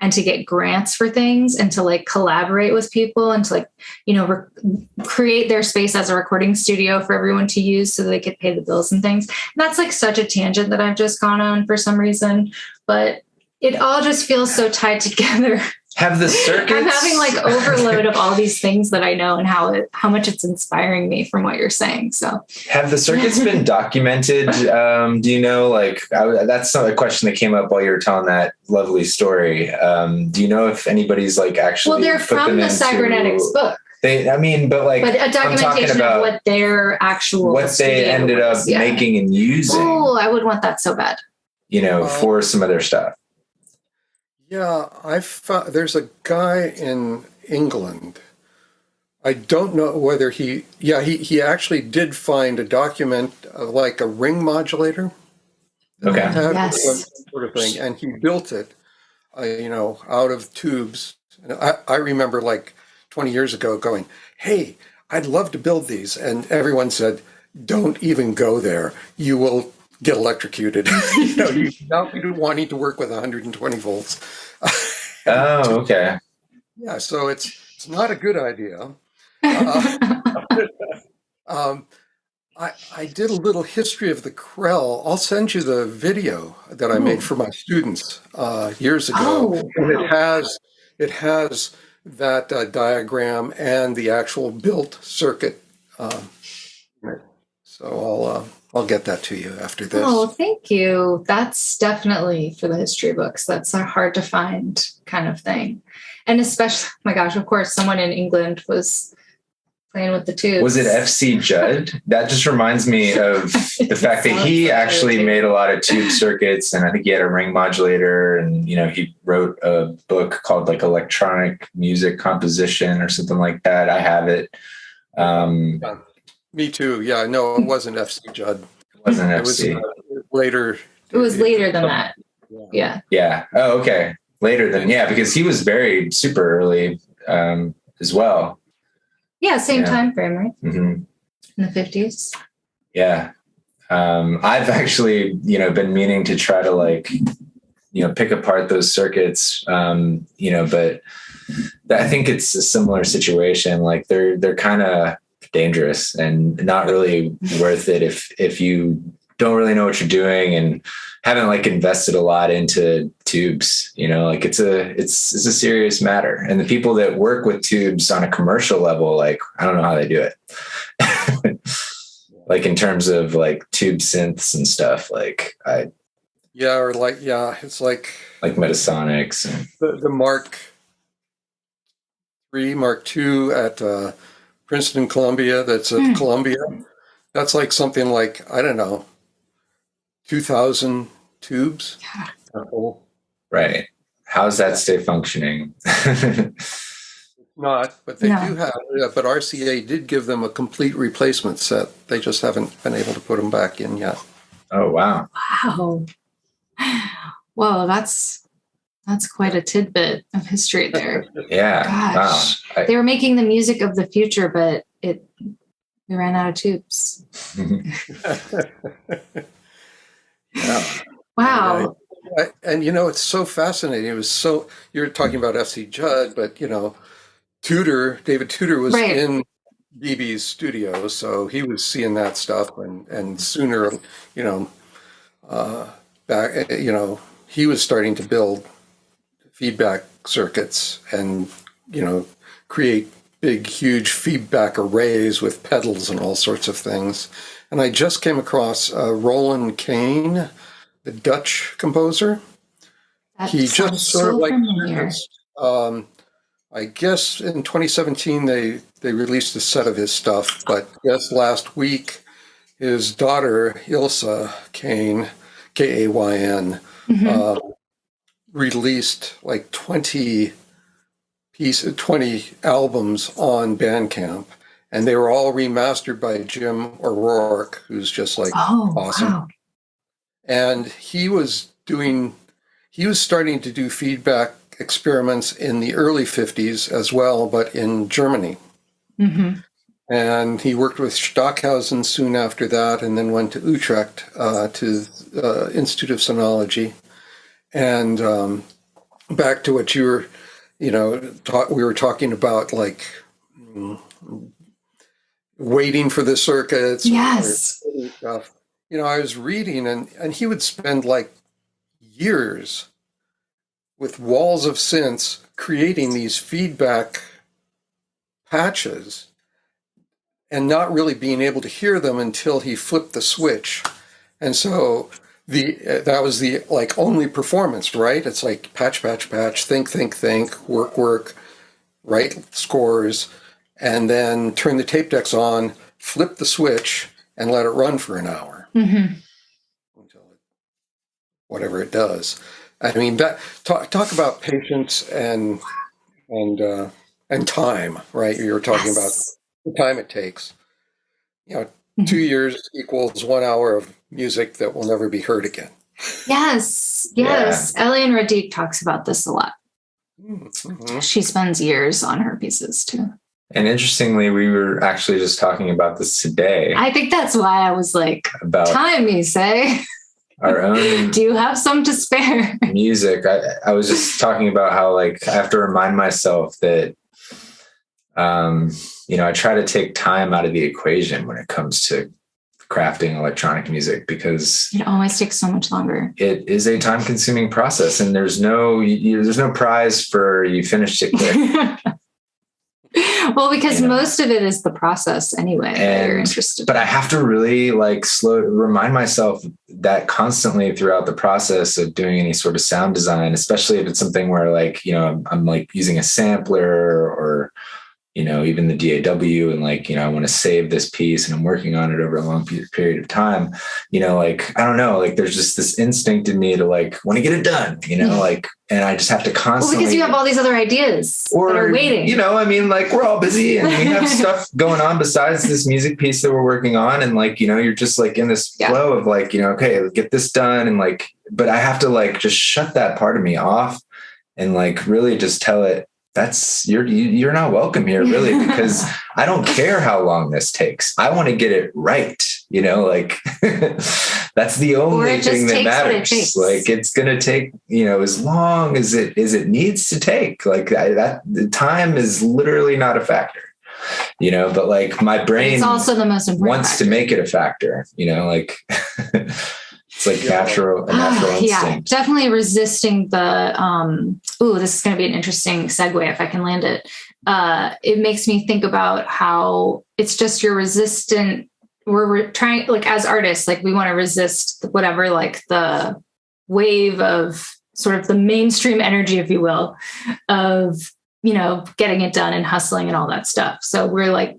S2: and to get grants for things and to like collaborate with people and to like, create their space as a recording studio for everyone to use so they could pay the bills and things. And that's like such a tangent that I've just gone on for some reason, but it all just feels so tied together.
S1: Have the circuits?
S2: I'm having like overload of all these things that I know and how much it's inspiring me from what you're saying. So
S1: have the circuits been documented? Do you know, like, that's not a question that came up while you were telling that lovely story. Do you know if anybody's like actually?
S2: Well, they're from the cybernetics book.
S1: But a
S2: documentation of what their actual
S1: what they ended up making and using.
S2: Oh, I would want that so bad.
S1: For some of their stuff.
S4: Yeah, there's a guy in England. I don't know whether he actually did find a document of like a ring modulator.
S1: Okay.
S2: Yes.
S4: Sort of thing, and he built it, out of tubes. And I remember like 20 years ago going, "Hey, I'd love to build these," and everyone said, "Don't even go there. You will get electrocuted." You not wanting to work with 120 volts.
S1: Oh, okay.
S4: Yeah, so it's not a good idea. I did a little history of the Krell. I'll send you the video that I made for my students years ago.
S2: Oh.
S4: And it has that diagram and the actual built circuit. So I'll get that to you after this.
S2: Oh, thank you. That's definitely for the history books. That's a hard to find kind of thing. And especially, oh my gosh, of course, someone in England was playing with the tubes.
S1: Was it FC Judd? That just reminds me of the fact that he actually made a lot of tube circuits, and I think he had a ring modulator, and he wrote a book called like Electronic Music Composition or something like that. I have it.
S4: Me too. Yeah, no, it wasn't FC Judd.
S1: It wasn't
S4: It
S1: FC.
S4: was later.
S2: It was later than that. Yeah.
S1: Yeah. Oh, okay. Later than, because he was very super early as well.
S2: Yeah, same time frame, right?
S1: Mm-hmm.
S2: In the 50s.
S1: Yeah. I've actually, been meaning to try to like, pick apart those circuits, but I think it's a similar situation. Like they're kind of dangerous and not really worth it if you don't really know what you're doing and haven't like invested a lot into tubes. Like it's a serious matter. And the people that work with tubes on a commercial level, like I don't know how they do it. Like in terms of like tube synths and stuff, like
S4: it's like
S1: Metasonics and
S4: the Mark III, Mark II at Princeton, Columbia. That's at Columbia. That's like something like, I don't know, 2,000 tubes.
S1: Right. How's that stay functioning?
S4: It's not, but they do have. But RCA did give them a complete replacement set. They just haven't been able to put them back in yet.
S1: Oh wow!
S2: Wow. Well, that's quite a tidbit of history there.
S1: Yeah.
S2: Gosh.
S1: Wow.
S2: They were making the music of the future, but we ran out of tubes.
S4: Yeah.
S2: Wow.
S4: And it's so fascinating. It was you're talking about F.C. Judd, but David Tudor was in Bebe's studio, so he was seeing that stuff, and sooner, back, he was starting to build feedback circuits and create big, huge feedback arrays with pedals and all sorts of things. And I just came across Roland Kane, the Dutch composer. He just sort of like I guess in 2017 they released a set of his stuff, but just last week his daughter Ilsa Kane, Kayn, released like 20 albums on Bandcamp, and they were all remastered by Jim O'Rourke, who's just like awesome. Wow. And he was starting to do feedback experiments in the early 50s as well, but in Germany. Mm-hmm. And he worked with Stockhausen soon after that, and then went to Utrecht to Institute of Sonology. And back to what you were, we were talking about, like waiting for the circuits.
S2: Yes.
S4: Or stuff. I was reading, and he would spend like years with walls of synths creating these feedback patches and not really being able to hear them until he flipped the switch. And so that was the like only performance, right? It's like patch, think, work, write scores, and then turn the tape decks on, flip the switch, and let it run for an hour. Mm-hmm. Until whatever it does. I mean, that talk about patience and time, right? You were talking about the time it takes. 2 years equals 1 hour of music that will never be heard again.
S2: Yes. Yeah. Eliane Radique talks about this a lot. Mm-hmm. She spends years on her pieces too.
S1: And interestingly, we were actually just talking about this today.
S2: I think that's why I was like, about time, you say?
S1: Our own.
S2: Do you have some to spare?
S1: Music. I was just talking about how, like, I have to remind myself that, I try to take time out of the equation when it comes to crafting electronic music, because
S2: it always takes so much longer.
S1: It is a time-consuming process, and there's no prize for you finished it quick.
S2: Well, because most of it is the process anyway that you're interested in.
S1: But I have to really remind myself that constantly throughout the process of doing any sort of sound design, especially if it's something where I'm like using a sampler or even the DAW, and I want to save this piece and I'm working on it over a long period of time, I don't know, there's just this instinct in me to want to get it done, and I just have to constantly.
S2: Well, because you have all these other ideas that are waiting.
S1: We're all busy and we have stuff going on besides this music piece that we're working on. And you're just in this flow of okay, get this done. And but I have to just shut that part of me off and really just tell it, you're not welcome here, really, because I don't care how long this takes. I want to get it right. That's the only thing that matters. It's going to take, as long as it needs to take. That the time is literally not a factor, but my brain
S2: it's also the most important
S1: wants
S2: factor.
S1: To make it a factor, It's natural instinct.
S2: Yeah, definitely resisting the, this is going to be an interesting segue if I can land it. It makes me think about how it's just you're resistant. We're trying, as artists, we want to resist whatever, the wave of sort of the mainstream energy, if you will, of, getting it done and hustling and all that stuff. So we're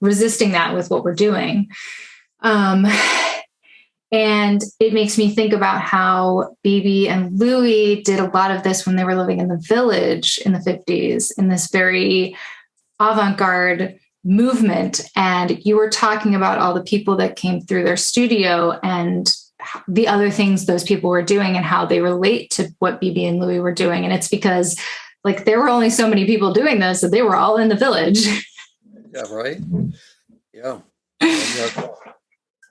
S2: resisting that with what we're doing. And it makes me think about how Bebe and Louie did a lot of this when they were living in the village in the 50s, in this very avant-garde movement. And you were talking about all the people that came through their studio and the other things those people were doing and how they relate to what Bebe and Louie were doing. And it's because like there were only so many people doing this, so they were all in the village.
S4: Yeah, right. Yeah.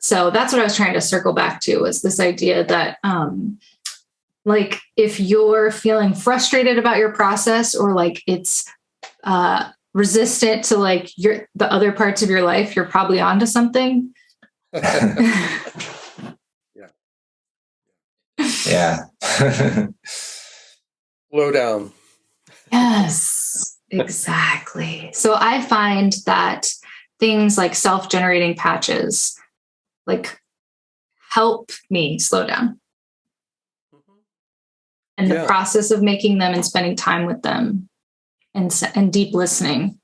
S2: So that's what I was trying to circle back to, was this idea that like if you're feeling frustrated about your process, or like it's resistant to like the other parts of your life, you're probably onto something.
S1: Yeah.
S4: Slow down.
S2: Yes, exactly. So I find that things like self-generating patches like help me slow down. And the process of making them and spending time with them and deep listening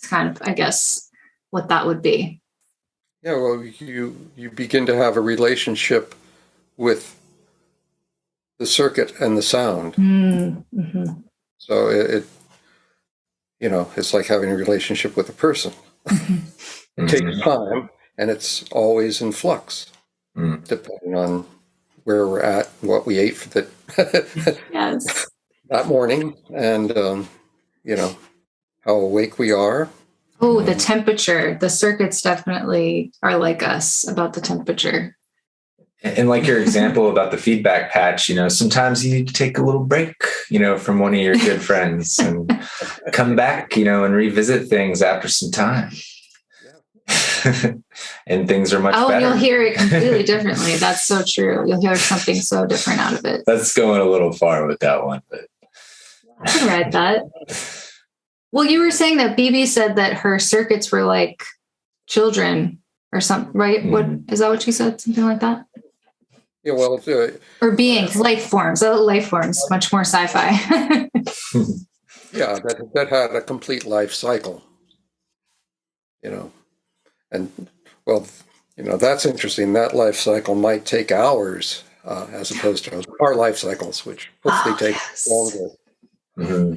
S2: is kind of, I guess, what that would be.
S4: Yeah, well, you begin to have a relationship with the circuit and the sound.
S2: Mm-hmm.
S4: So it it's like having a relationship with a person. It takes time, and it's always in flux, depending on where we're at, what we ate for that morning, and how awake we are.
S2: Oh, the temperature. The circuits definitely are like us about the temperature.
S1: And like your example about the feedback patch, sometimes you need to take a little break, from one of your good friends and come back, and revisit things after some time. And things are much better. Oh,
S2: you'll hear it completely differently. That's so true. You'll hear something so different out of it.
S1: That's going a little far with that one, but
S2: I can write that. Well, you were saying that Bebe said that her circuits were like children or something, right? What is that? What she said? Something like that.
S4: Yeah, well,
S2: or beings, life forms, much more sci-fi.
S4: Yeah, that had a complete life cycle, and well, that's interesting. That life cycle might take hours as opposed to our life cycles, which hopefully take longer.
S1: Mm-hmm.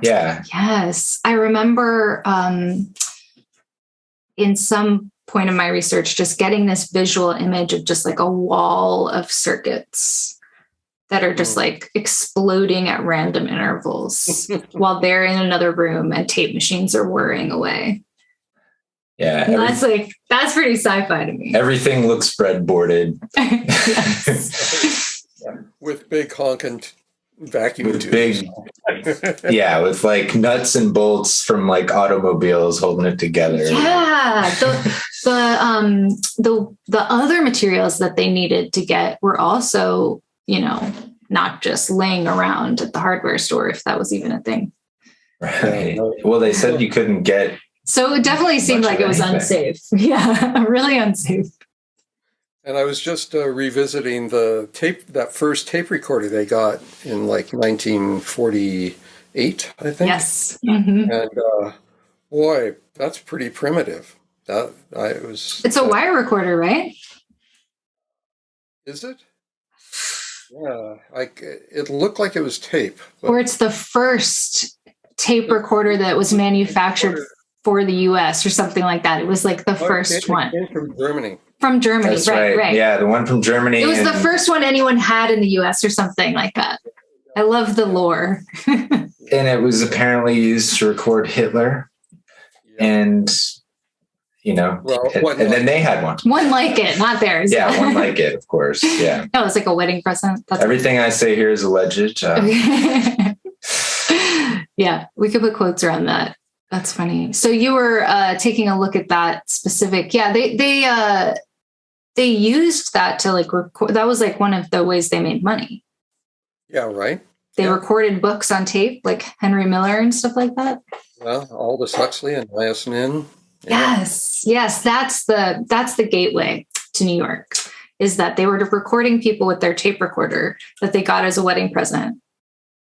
S1: Yeah.
S2: Yes. I remember in some point of my research, just getting this visual image of just like a wall of circuits that are just like exploding at random intervals while they're in another room and tape machines are whirring away.
S1: Yeah.
S2: That's pretty sci-fi to me.
S1: Everything looks breadboarded.
S4: With big honking vacuum tubes.
S1: With like nuts and bolts from like automobiles holding it together.
S2: Yeah, the other materials that they needed to get were also, not just laying around at the hardware store, if that was even a thing.
S1: Right. Well, they said you couldn't get.
S2: So it definitely seemed like it was unsafe. Yeah, really unsafe.
S4: And I was just revisiting that first tape recorder they got in like 1948, I think.
S2: Yes. Mm-hmm.
S4: And boy, that's pretty primitive. It's
S2: a wire recorder, right?
S4: Is it? Yeah, it looked like it was tape.
S2: Or it's the first tape recorder that was manufactured for the U.S. or something like that. It was like the first one.
S4: It came from Germany.
S2: From Germany,
S1: that's right. Yeah, the one from Germany.
S2: It was the first one anyone had in the U.S. or something like that. I love the lore.
S1: And it was apparently used to record Hitler. Yeah. And, and then they had one.
S2: One like it, not theirs.
S1: Yeah, one like it, of course. Yeah.
S2: No, it's like a wedding present.
S1: Everything I say here is alleged.
S2: Yeah, we could put quotes around that. That's funny. So you were taking a look at that specific. Yeah, they used that to like record. That was like one of the ways they made money.
S4: Yeah, right.
S2: They recorded books on tape, like Henry Miller and stuff like that.
S4: Well, Aldous Huxley and Nielsen.
S2: Yeah. Yes, that's the gateway to New York. Is that they were recording people with their tape recorder that they got as a wedding present.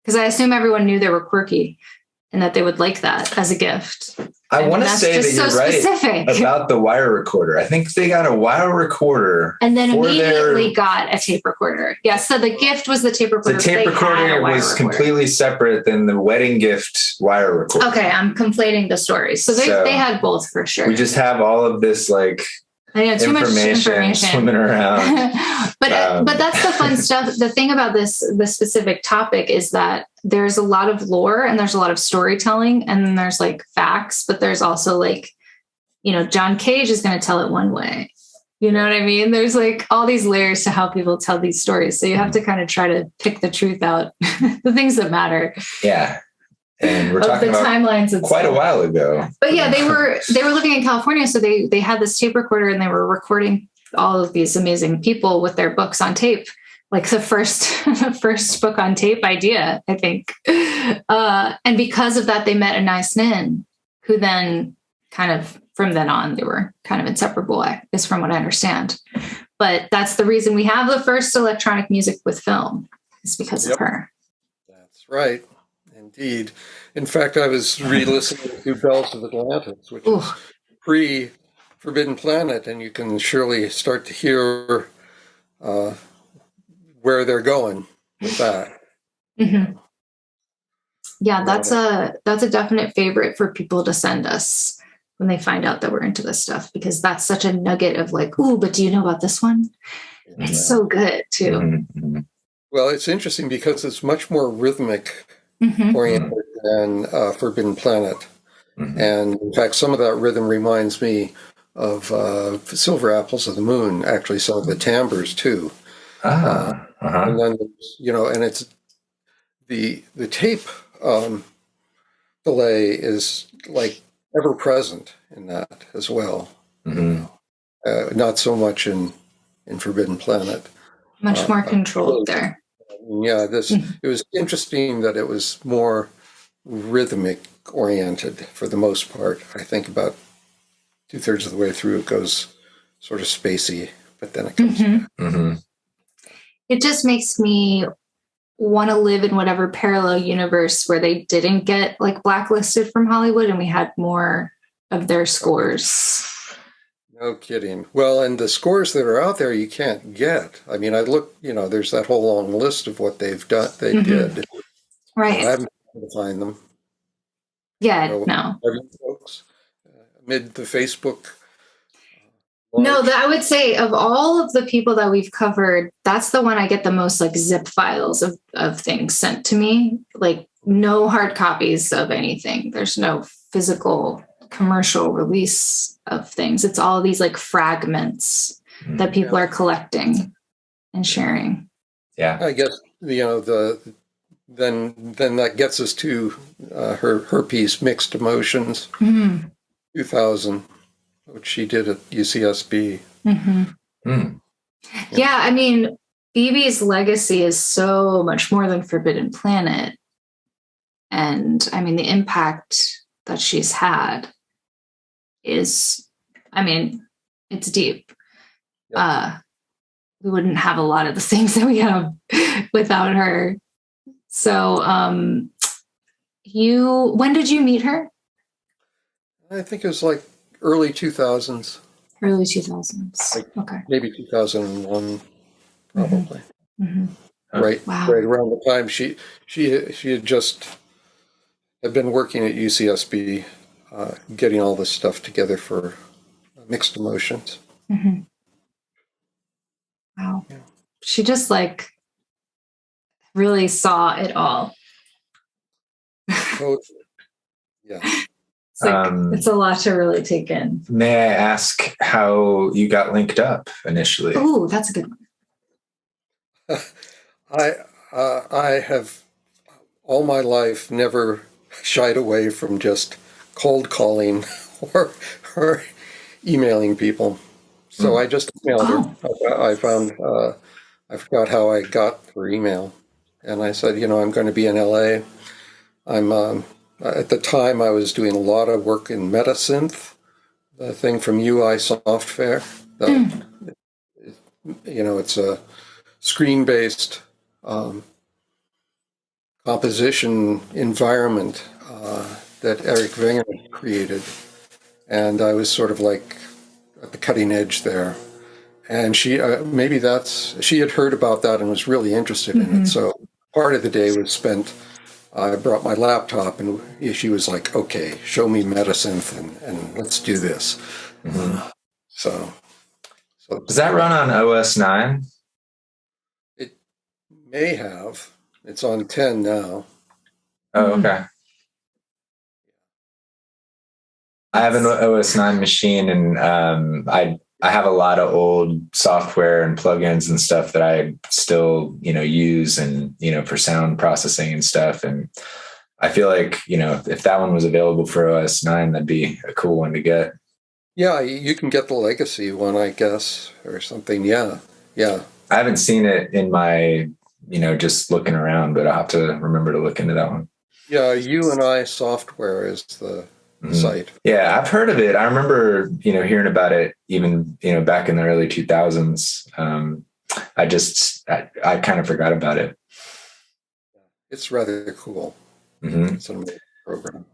S2: Because I assume everyone knew they were quirky and that they would like that as a gift.
S1: I want to say that you're right
S2: specific
S1: about the wire recorder. I think they got a wire recorder
S2: and then immediately got a tape recorder. Yeah, so the gift was the tape recorder.
S1: The tape recorder was completely separate than the wedding gift wire recorder.
S2: Okay, I'm conflating the stories. So they had both for sure.
S1: We just have all of this like
S2: I know, too much information
S1: swimming around.
S2: but that's the fun stuff. The thing about this specific topic is that there's a lot of lore and there's a lot of storytelling and then there's like facts, but there's also like, John Cage is going to tell it one way. You know what I mean? There's like all these layers to how people tell these stories. So you have to kind of try to pick the truth out, the things that matter.
S1: Yeah. And we're talking about timelines quite a while ago.
S2: But yeah, they were living in California. So they had this tape recorder and they were recording all of these amazing people with their books on tape. Like the first book on tape idea, I think. And because of that, they met a nice Nin who then kind of, from then on, they were kind of inseparable, is from what I understand. But that's the reason we have the first electronic music with film, is because of her.
S4: That's right. Indeed. In fact, I was re-listening to Bells of Atlantis, which is pre-Forbidden Planet, and you can surely start to hear where they're going with that.
S2: Mm-hmm. Yeah, that's a definite favorite for people to send us when they find out that we're into this stuff, because that's such a nugget of like, ooh, but do you know about this one? Yeah. It's so good too.
S1: Mm-hmm.
S4: Well, it's interesting because it's much more rhythmic oriented than Forbidden Planet. Mm-hmm. And in fact, some of that rhythm reminds me of Silver Apples of the Moon, actually some of the timbres too. And then, and it's the tape delay is like ever present in that as well.
S1: Mm-hmm.
S4: Not so much in Forbidden Planet.
S2: Much more controlled there.
S4: Yeah, it was interesting that it was more rhythmic oriented for the most part. I think about 2/3 of the way through it goes sort of spacey, but then it comes back.
S1: Mm-hmm.
S2: It just makes me want to live in whatever parallel universe where they didn't get like blacklisted from Hollywood and we had more of their scores.
S4: No kidding. Well, and the scores that are out there you can't get. I mean, I look, there's that whole long list of what they've done. They did.
S2: Right.
S4: I haven't been able to find them.
S2: Yeah, no.
S4: Folks, amid the Facebook.
S2: No, I would say of all of the people that we've covered, that's the one I get the most like zip files of things sent to me. Like no hard copies of anything. There's no physical commercial release of things. It's all these like fragments that people are collecting and sharing.
S1: Yeah,
S4: I guess then that gets us to her piece, Mixed Emotions, 2000, which she did at UCSB.
S2: Yeah, I mean, Bebe's legacy is so much more than Forbidden Planet, and I mean the impact that she's had is, I mean, it's deep. Yep. We wouldn't have a lot of the things that we have without her. So, when did you meet her?
S4: I think it was like early 2000s.
S2: Early 2000s.
S4: Like
S2: okay.
S4: Maybe 2001, probably. Right, wow. Right around the time she had just had been working at UCSB, getting all this stuff together for Mixed Emotions.
S2: Wow. Yeah. She just like really saw it all.
S4: Oh, yeah.
S2: It's a lot to really take in.
S1: May I ask how you got linked up initially?
S2: Oh, that's a good one.
S4: I have all my life never shied away from just cold calling or emailing people. So I just emailed her. I found I forgot how I got her email, and I said, I'm going to be in LA. I'm at the time I was doing a lot of work in Metasynth, the thing from UI Software. It's a screen-based composition environment that Eric Wenger created. And I was sort of like at the cutting edge there. And she she had heard about that and was really interested in it. So part of the day was spent, I brought my laptop and she was like, okay, show me Metasynth and let's do this. So
S1: does that run on OS 9?
S4: It may have. It's on 10 now.
S1: Oh, okay. I have an OS 9 machine, and I have a lot of old software and plugins and stuff that I still, use and, for sound processing and stuff. And I feel like, if that one was available for OS 9, that'd be a cool one to get.
S4: Yeah, you can get the legacy one, I guess, or something. Yeah.
S1: I haven't seen it in my, just looking around, but I'll have to remember to look into that one.
S4: Yeah, UNI Software is the site.
S1: Yeah, I've heard of it. I remember, hearing about it even, back in the early 2000s. I kind of forgot about it.
S4: It's rather cool. It's an amazing program.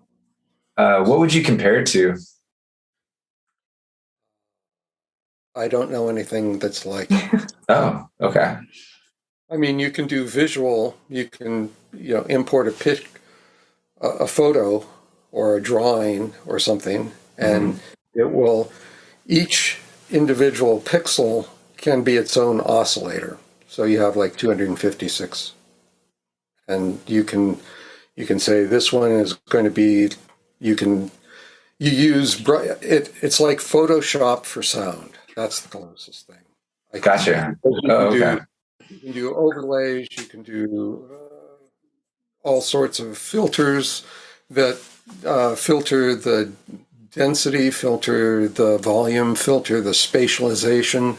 S1: What would you compare it to?
S4: I don't know anything that's like it.
S1: Oh, okay.
S4: I mean, you can do visual. You can, import a photo or a drawing or something, and it will, each individual pixel can be its own oscillator. So you have like 256, and you can say this one is going to be, you use it. It's like Photoshop for sound. That's the closest thing.
S1: Gotcha. Okay.
S4: You can do overlays. You can do all sorts of filters that filter the density, filter the volume, filter the spatialization,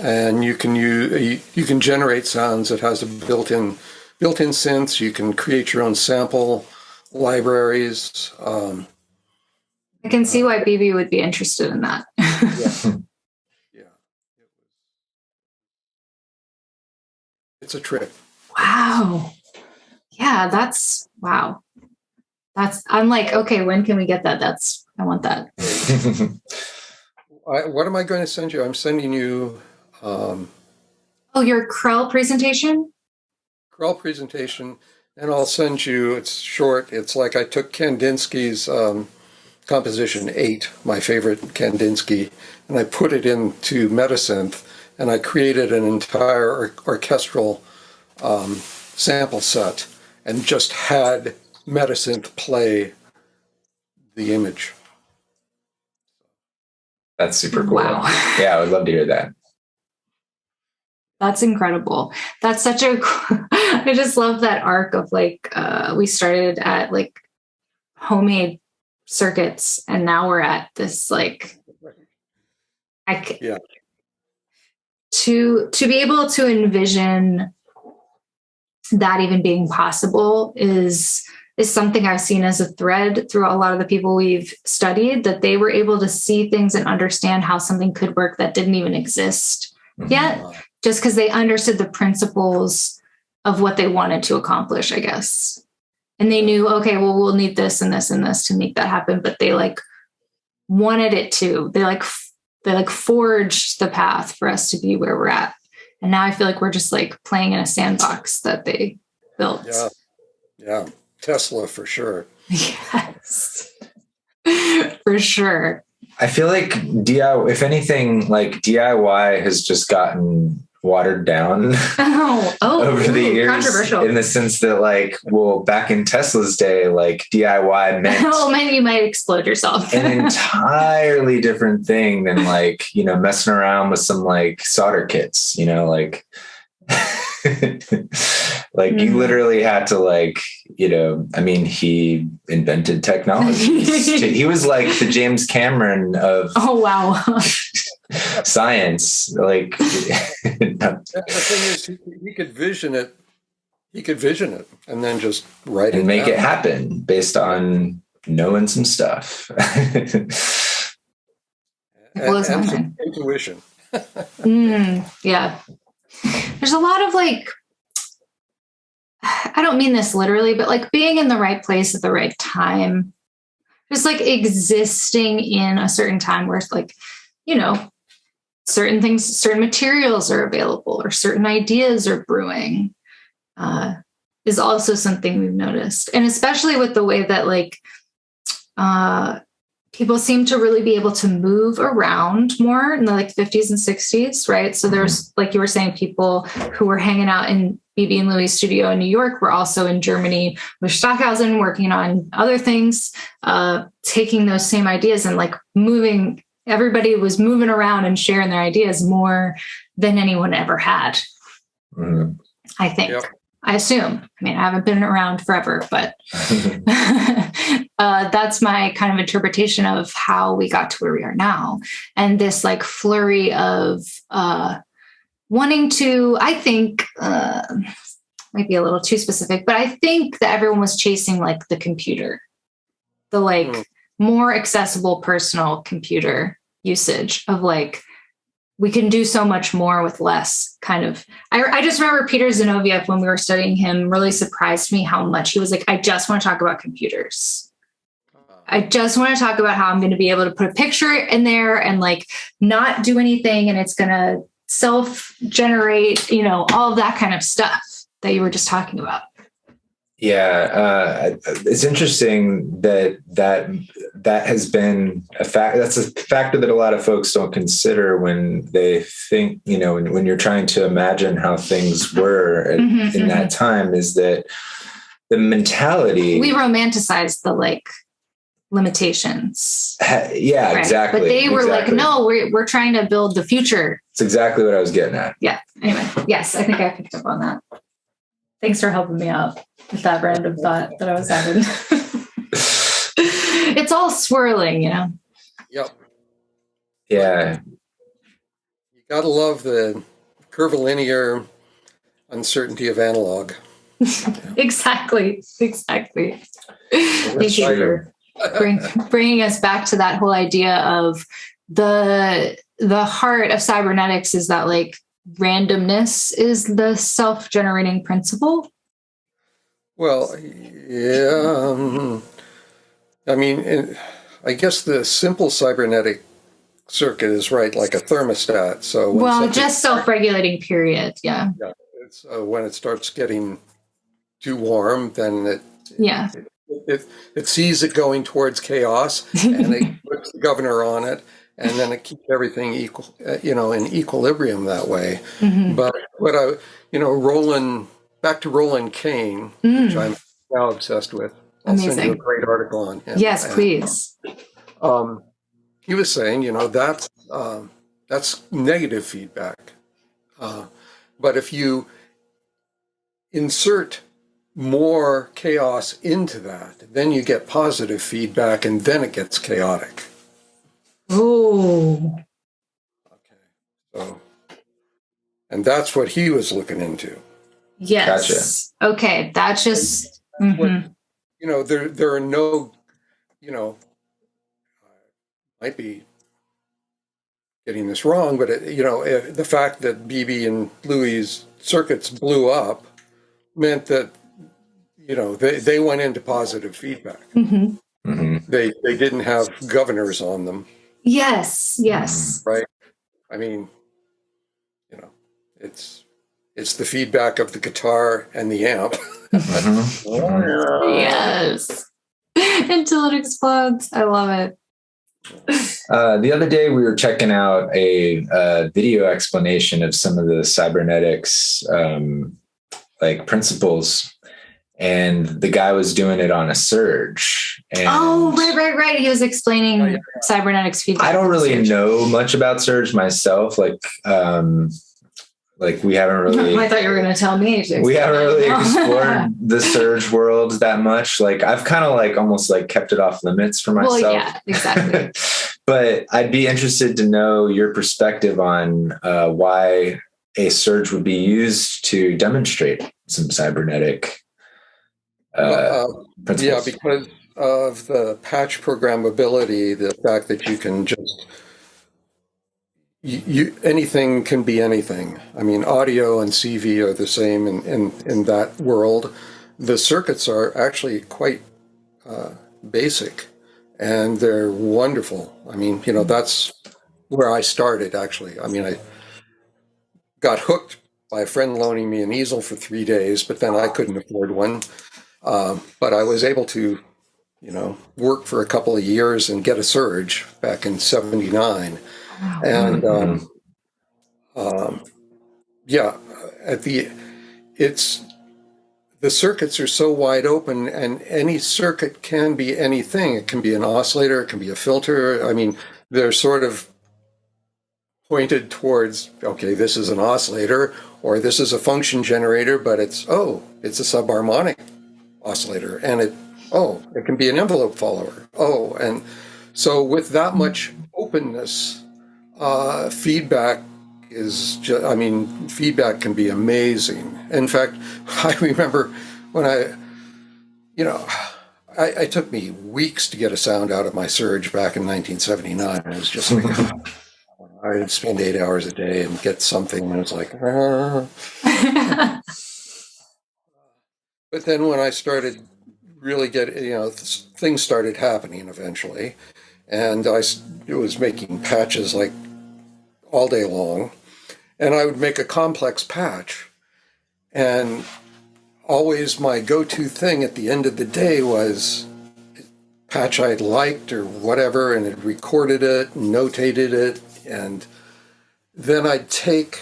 S4: and you can generate sounds. It has a built-in synths. You can create your own sample libraries.
S2: I can see why Bebe would be interested in that.
S4: Yeah. It's a trip.
S2: Wow. Yeah, wow. I'm like, okay, when can we get that? I want that.
S4: What am I going to send you? I'm sending you.
S2: Your Krell presentation?
S4: Krell presentation, and I'll send you, it's short. It's like I took Kandinsky's Composition 8, my favorite Kandinsky, and I put it into Metasynth, and I created an entire orchestral sample set and just had Metasynth play the image.
S1: That's super cool.
S2: Wow.
S1: Yeah, I would love to hear that.
S2: That's incredible. That's such I just love that arc of like, we started at like homemade circuits and now we're at this like, to be able to envision that even being possible is something I've seen as a thread through a lot of the people we've studied, that they were able to see things and understand how something could work that didn't even exist yet, just because they understood the principles of what they wanted to accomplish, I guess. And they knew, okay, well, we'll need this and this and this to make that happen. But they like wanted it to, they forged the path for us to be where we're at. And now I feel like we're just like playing in a sandbox that they built.
S4: Yeah. Tesla for sure.
S2: Yes. For sure.
S1: I feel like DIY, if anything, like DIY has just gotten watered down over the years, controversial, in the sense that like, well, back in Tesla's day, like DIY meant
S2: you might explode yourself.
S1: an entirely different thing than like, messing around with some like solder kits, like like you literally had to like, he invented technology. He was like the James Cameron of science. Like
S4: the thing is, he could vision it. He could vision it and then just write it
S1: and make
S4: down.
S1: it happen based on knowing some stuff.
S4: and some intuition.
S2: Yeah. There's a lot of like, I don't mean this literally, but like being in the right place at the right time, just like existing in a certain time where it's like, you know, certain things, certain materials are available or certain ideas are brewing, is also something we've noticed. And especially with the way that like people seem to really be able to move around more in the like 50s and 60s, right? So there's, like you were saying, people who were hanging out in Bebe and Louie's studio in New York were also in Germany with Stockhausen working on other things, taking those same ideas and like moving. Everybody was moving around and sharing their ideas more than anyone ever had. I think. Yep. I assume. I mean, I haven't been around forever, but that's my kind of interpretation of how we got to where we are now. And this like flurry of wanting to, I think, might be a little too specific, but I think that everyone was chasing like the computer, the like more accessible personal computer usage of like, we can do so much more with less kind of. I just remember Peter Zinoviev, when we were studying him, really surprised me how much he was like, I just want to talk about computers. I just want to talk about how I'm going to be able to put a picture in there and like not do anything. And it's going to self-generate, you know, all of that kind of stuff that you were just talking about.
S1: Yeah, it's interesting that has been a fact. That's a factor that a lot of folks don't consider when they think, you know, when you're trying to imagine how things were in that time, is that the mentality.
S2: We romanticize the like limitations.
S1: Yeah, right? Exactly.
S2: But they were like, no, we're trying to build the future. It's
S1: exactly what I was getting at.
S2: Yeah. Anyway, yes, I think I picked up on that. Thanks for helping me out with that random thought that I was having. It's all swirling, you know?
S4: Yep.
S1: Yeah.
S4: You gotta love the curvilinear uncertainty of analog.
S2: Exactly. Thank you for bringing us back to that whole idea of the heart of cybernetics is that like randomness is the self-generating principle.
S4: Well, yeah. I mean, I guess the simple cybernetic circuit is right, like a thermostat. So
S2: just self-regulating, period. Yeah.
S4: Yeah. It's when it starts getting too warm, then it sees it going towards chaos, and it puts the governor on it, and then it keeps everything equal, in equilibrium that way. But back to Roland Kane, which I'm now obsessed with. I'll send you a great article on him.
S2: Yes, please.
S4: He was saying, that's negative feedback. But if you insert more chaos into that, then you get positive feedback, and then it gets chaotic.
S2: Oh.
S4: Okay. So, and that's what he was looking into.
S2: Yes. Gotcha. Okay. That's just.
S4: What, there are no, might be getting this wrong, but the fact that Bebe and Louie's circuits blew up meant that they went into positive feedback. They didn't have governors on them.
S2: Yes.
S4: Right. I mean, it's the feedback of the guitar and the amp.
S2: Yes. Until it explodes. I love it.
S1: The other day we were checking out a video explanation of some of the cybernetics principles, and the guy was doing it on a surge. And
S2: right. He was explaining cybernetics feedback.
S1: I don't really know much about surge myself. We haven't really.
S2: I thought you were going to tell me.
S1: We haven't really explored the surge world that much. I've kind of almost kept it off limits for myself.
S2: Well, yeah, exactly.
S1: But I'd be interested to know your perspective on why a surge would be used to demonstrate some cybernetic principles.
S4: Yeah, because of the patch programmability, the fact that you can just anything can be anything. I mean, audio and CV are the same in that world. The circuits are actually quite basic, and they're wonderful. I mean, that's where I started, actually. I mean, I got hooked by a friend loaning me an easel for 3 days, but then I couldn't afford one. But I was able to, work for a couple of years and get a Surge back in '79. And yeah, the circuits are so wide open, and any circuit can be anything. It can be an oscillator, it can be a filter. I mean, they're sort of pointed towards, okay, this is an oscillator, or this is a function generator, but it's a subharmonic oscillator, and it can be an envelope follower. And so with that much openness, feedback feedback can be amazing. In fact, I remember when it took me weeks to get a sound out of my Surge back in 1979. It was just like, I'd spend 8 hours a day and get something, and it's like, But then when I started really getting, things started happening eventually, and I was making patches like all day long, and I would make a complex patch, and always my go-to thing at the end of the day was patch I'd liked or whatever, and it recorded it, notated it, and then I'd take,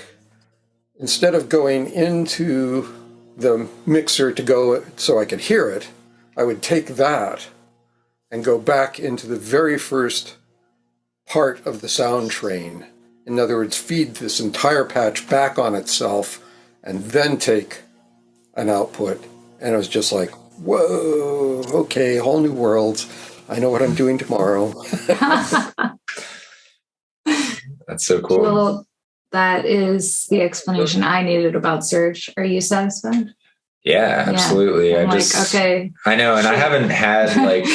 S4: instead of going into the mixer to go so I could hear it, I would take that and go back into the very first part of the sound train. In other words, feed this entire patch back on itself and then take an output. And it was just like, whoa, okay, whole new worlds. I know what I'm doing tomorrow.
S1: That's so cool.
S3: Well, that is the explanation I needed about Surge. Are you satisfied?
S1: Yeah, absolutely.
S3: Yeah. Okay.
S1: I know, and I haven't had like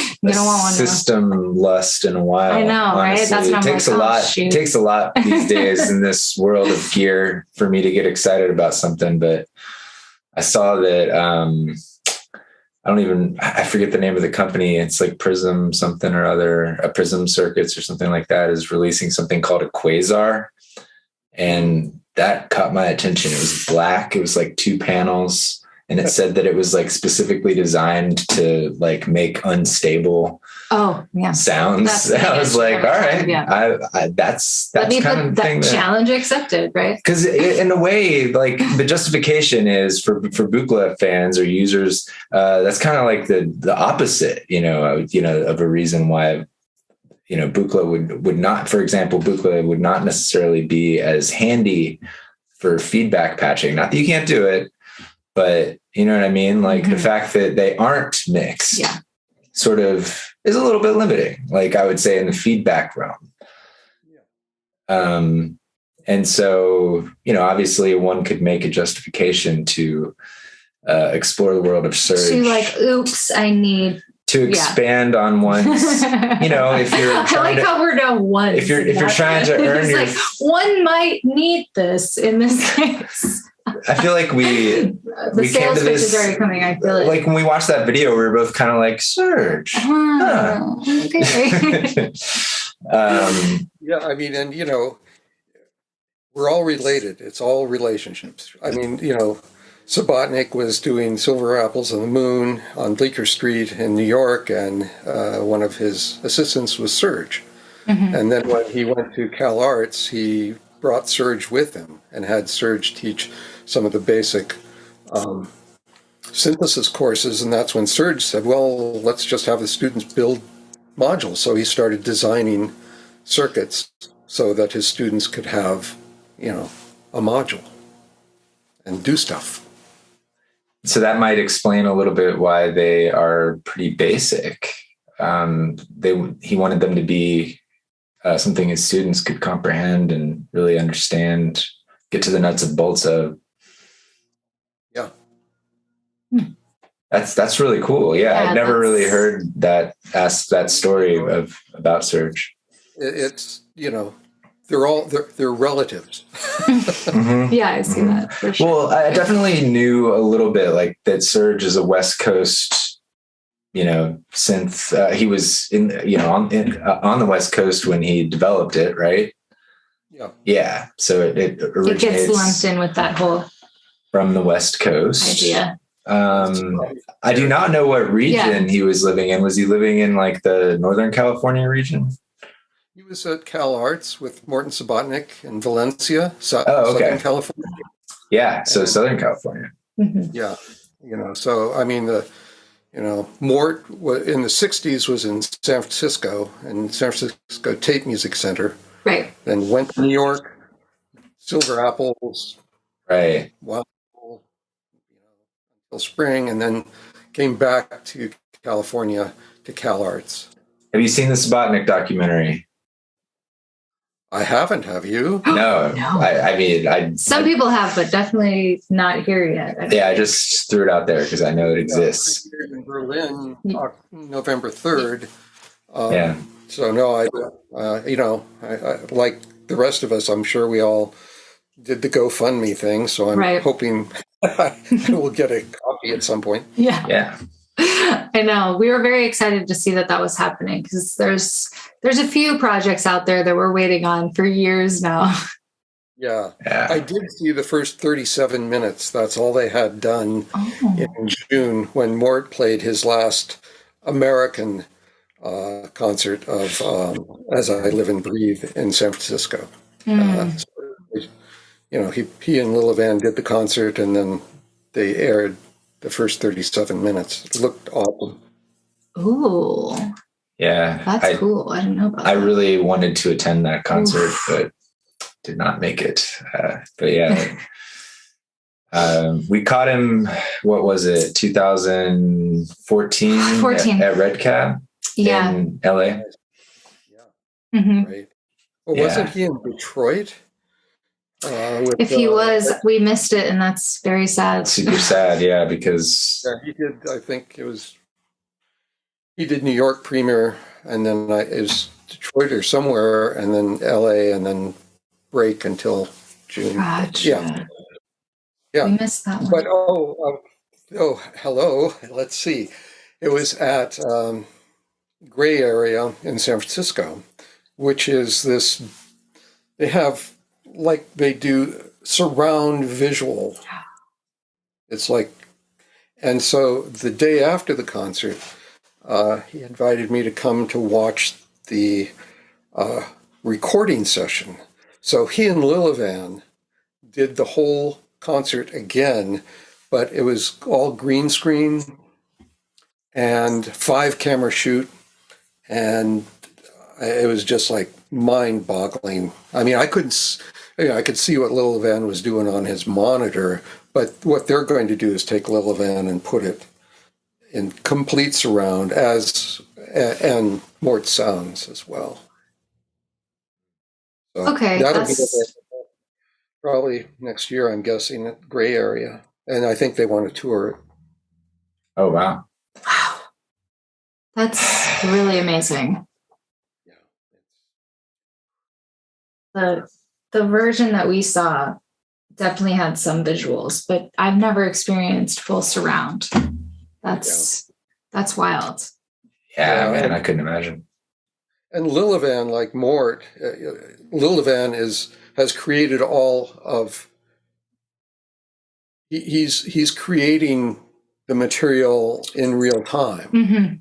S1: system lust in a while.
S3: I know,
S1: honestly.
S3: Right? That's what
S1: it takes
S3: like,
S1: a lot.
S3: Shoot.
S1: It takes a lot these days in this world of gear for me to get excited about something. But I saw that I forget the name of the company. It's like Prism something or other, a Prism Circuits or something like that is releasing something called a Quasar. And that caught my attention. It was black. It was like 2 panels. And it said that it was like specifically designed to like make unstable sounds. I was like, all right, that's kind of the thing.
S3: Challenge accepted, right?
S1: Because in a way, like the justification is for Buchla fans or users, that's kind of like the opposite, of a reason why, Buchla would not, for example, Buchla would not necessarily be as handy for feedback patching. Not that you can't do it, but you know what I mean? Like the fact that they aren't mixed sort of is a little bit limiting, like I would say in the feedback realm. And so, obviously one could make a justification to explore the world of Surge.
S3: To like, oops, I need
S1: to expand on one's, if you're trying
S3: how we're down one.
S1: If you're trying to earn your,
S3: one might need this in this case.
S1: I feel like
S3: the sales pitch is already coming. I feel
S1: like when we watched that video, we were both kind of like, Surge.
S3: Okay.
S4: Yeah, I mean, and we're all related. It's all relationships. I mean, Subotnick was doing Silver Apples on the Moon on Bleecker Street in New York, and one of his assistants was Surge. And then when he went to Cal Arts, he brought Surge with him and had Surge teach some of the basic synthesis courses. And that's when Surge said, well, let's just have the students build modules. So he started designing circuits so that his students could have, a module and do stuff.
S1: So that might explain a little bit why they are pretty basic. He wanted them to be something his students could comprehend and really understand, get to the nuts and bolts of.
S4: Yeah.
S1: That's really cool. Yeah, I've never really heard that story about Surge.
S4: It's, they're relatives.
S1: Mm-hmm.
S2: Yeah, I see that for sure.
S1: Well, I definitely knew a little bit like that Serge is a West Coast, synth. He was on the West Coast when he developed it, right?
S4: Yeah.
S1: Yeah. So it originates,
S2: it gets lumped in with that whole
S1: from the West Coast
S2: idea.
S1: I do not know what region he was living in. Was he living in like the Northern California region?
S4: He was at Cal Arts with Morton Subotnick in Valencia,
S1: okay.
S4: Southern California.
S1: Yeah, so Southern California.
S2: Mm-hmm.
S4: Yeah, so I mean, Mort in the 60s was in San Francisco, and San Francisco Tate Music Center.
S2: Right.
S4: Then went to New York, Silver Apples.
S1: Right.
S4: Wow. Until spring, and then came back to California to Cal Arts.
S1: Have you seen the Subotnick documentary?
S4: I haven't. Have you?
S1: No. I mean,
S2: some people have, but definitely not here yet.
S1: I just threw it out there because I know it exists.
S4: In Berlin, November 3rd. So no, I like the rest of us. I'm sure we all did the GoFundMe thing. So I'm hoping I will get a copy at some point.
S2: Yeah.
S1: Yeah.
S2: I know. We were very excited to see that was happening because there's a few projects out there that we're waiting on for years now.
S4: Yeah. I did see the first 37 minutes. That's all they had done in June when Mort played his last American concert of As I Live and Breathe in San Francisco. He and Lil Van did the concert, and then they aired the first 37 minutes. It looked awesome.
S2: Ooh.
S1: Yeah.
S2: That's cool. I didn't know about that.
S1: I really wanted to attend that concert, but did not make it. But yeah. We caught him, what was it, 2014 at Red Cab in LA?
S4: Yeah.
S2: Mm-hmm.
S4: Right. Well, wasn't he in Detroit?
S2: If he was, we missed it, and that's very sad.
S1: Super sad, yeah, because
S4: he did. I think he did New York premiere, and then it was Detroit or somewhere, and then LA, and then break until June.
S2: Gotcha.
S4: Yeah,
S2: we missed that one.
S4: But hello. Let's see. It was at Gray Area in San Francisco, which is this. They have. Like they do surround visual. It's like, and so the day after the concert, he invited me to come to watch the recording session. So he and Lil Van did the whole concert again, but it was all green screen and 5-camera shoot, and it was just like mind-boggling. I mean, I could see what Lil Van was doing on his monitor, but what they're going to do is take Lil Van and put it in complete surround and Mort sounds as well. So that'll be probably next year, I'm guessing, at Gray Area, and I think they want to tour it.
S1: Oh wow!
S2: Wow, that's really amazing. The version that we saw definitely had some visuals, but I've never experienced full surround. That's wild.
S1: Yeah, man, I couldn't imagine.
S4: And Lil Van, like Mort, Lil Van has created all of. He's creating the material in real time.
S2: Mm-hmm.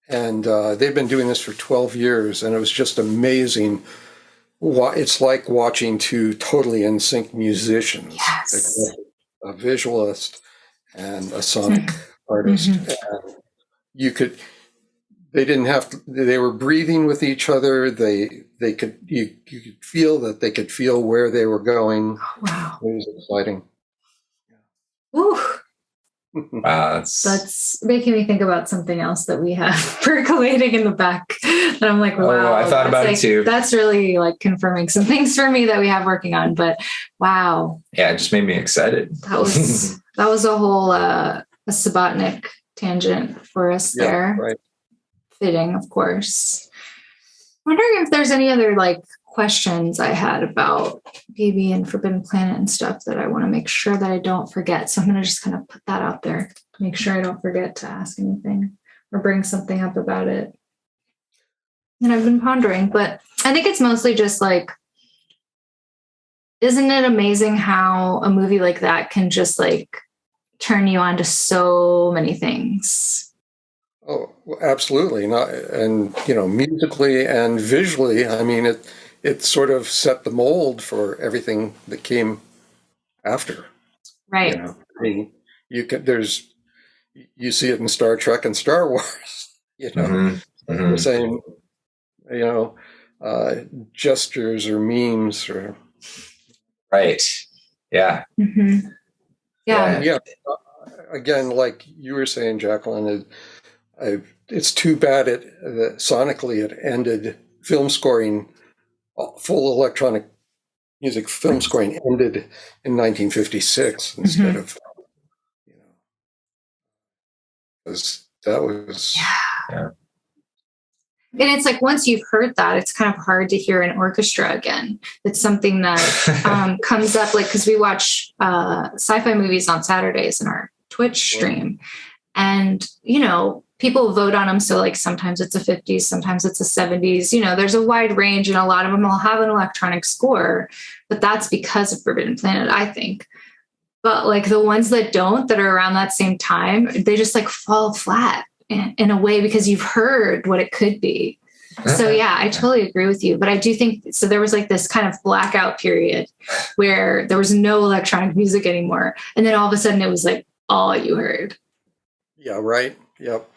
S4: And they've been doing this for 12 years, and it was just amazing. It's like watching two totally in sync musicians, a visualist and a sonic artist. And they were breathing with each other. You could feel that they could feel where they were going.
S2: Oh, wow.
S4: It was exciting.
S2: Ooh.
S1: Wow,
S2: that's making me think about something else that we have percolating in the back. And I'm like, wow.
S1: I thought about it too.
S2: That's really like confirming some things for me that we have working on. But wow.
S1: Yeah, it just made me excited.
S2: That was a whole a Subotnick tangent for us there.
S4: Right.
S2: Fitting, of course. Wondering if there's any other like questions I had about Bebe and Forbidden Planet and stuff that I want to make sure that I don't forget. So I'm going to just kind of put that out there to make sure I don't forget to ask anything or bring something up about it. And I've been pondering, but I think it's mostly just like, isn't it amazing how a movie like that can just like turn you on to so many things?
S4: Oh, absolutely. And, musically and visually, I mean, it sort of set the mold for everything that came after.
S2: Right.
S4: I mean, you see it in Star Trek and Star Wars, the same, gestures or memes or.
S1: Right. Yeah.
S2: Mm-hmm. Yeah.
S4: Yeah. Again, like you were saying, Jacqueline, it's too bad that sonically it ended film scoring, full electronic music film scoring ended in 1956 instead of, that was.
S2: Yeah. And it's like, once you've heard that, it's kind of hard to hear an orchestra again. It's something that comes up, like, because we watch sci-fi movies on Saturdays in our Twitch stream. And, people vote on them. So, like, sometimes it's a 50s, sometimes it's a 70s. There's a wide range, and a lot of them will have an electronic score. But that's because of Forbidden Planet, I think. But, like, the ones that don't, that are around that same time, they just, like, fall flat in a way because you've heard what it could be. So yeah, I totally agree with you. But I do think, so there was like this kind of blackout period where there was no electronic music anymore. And then all of a sudden it was like all you heard.
S4: Yeah, right. Yep.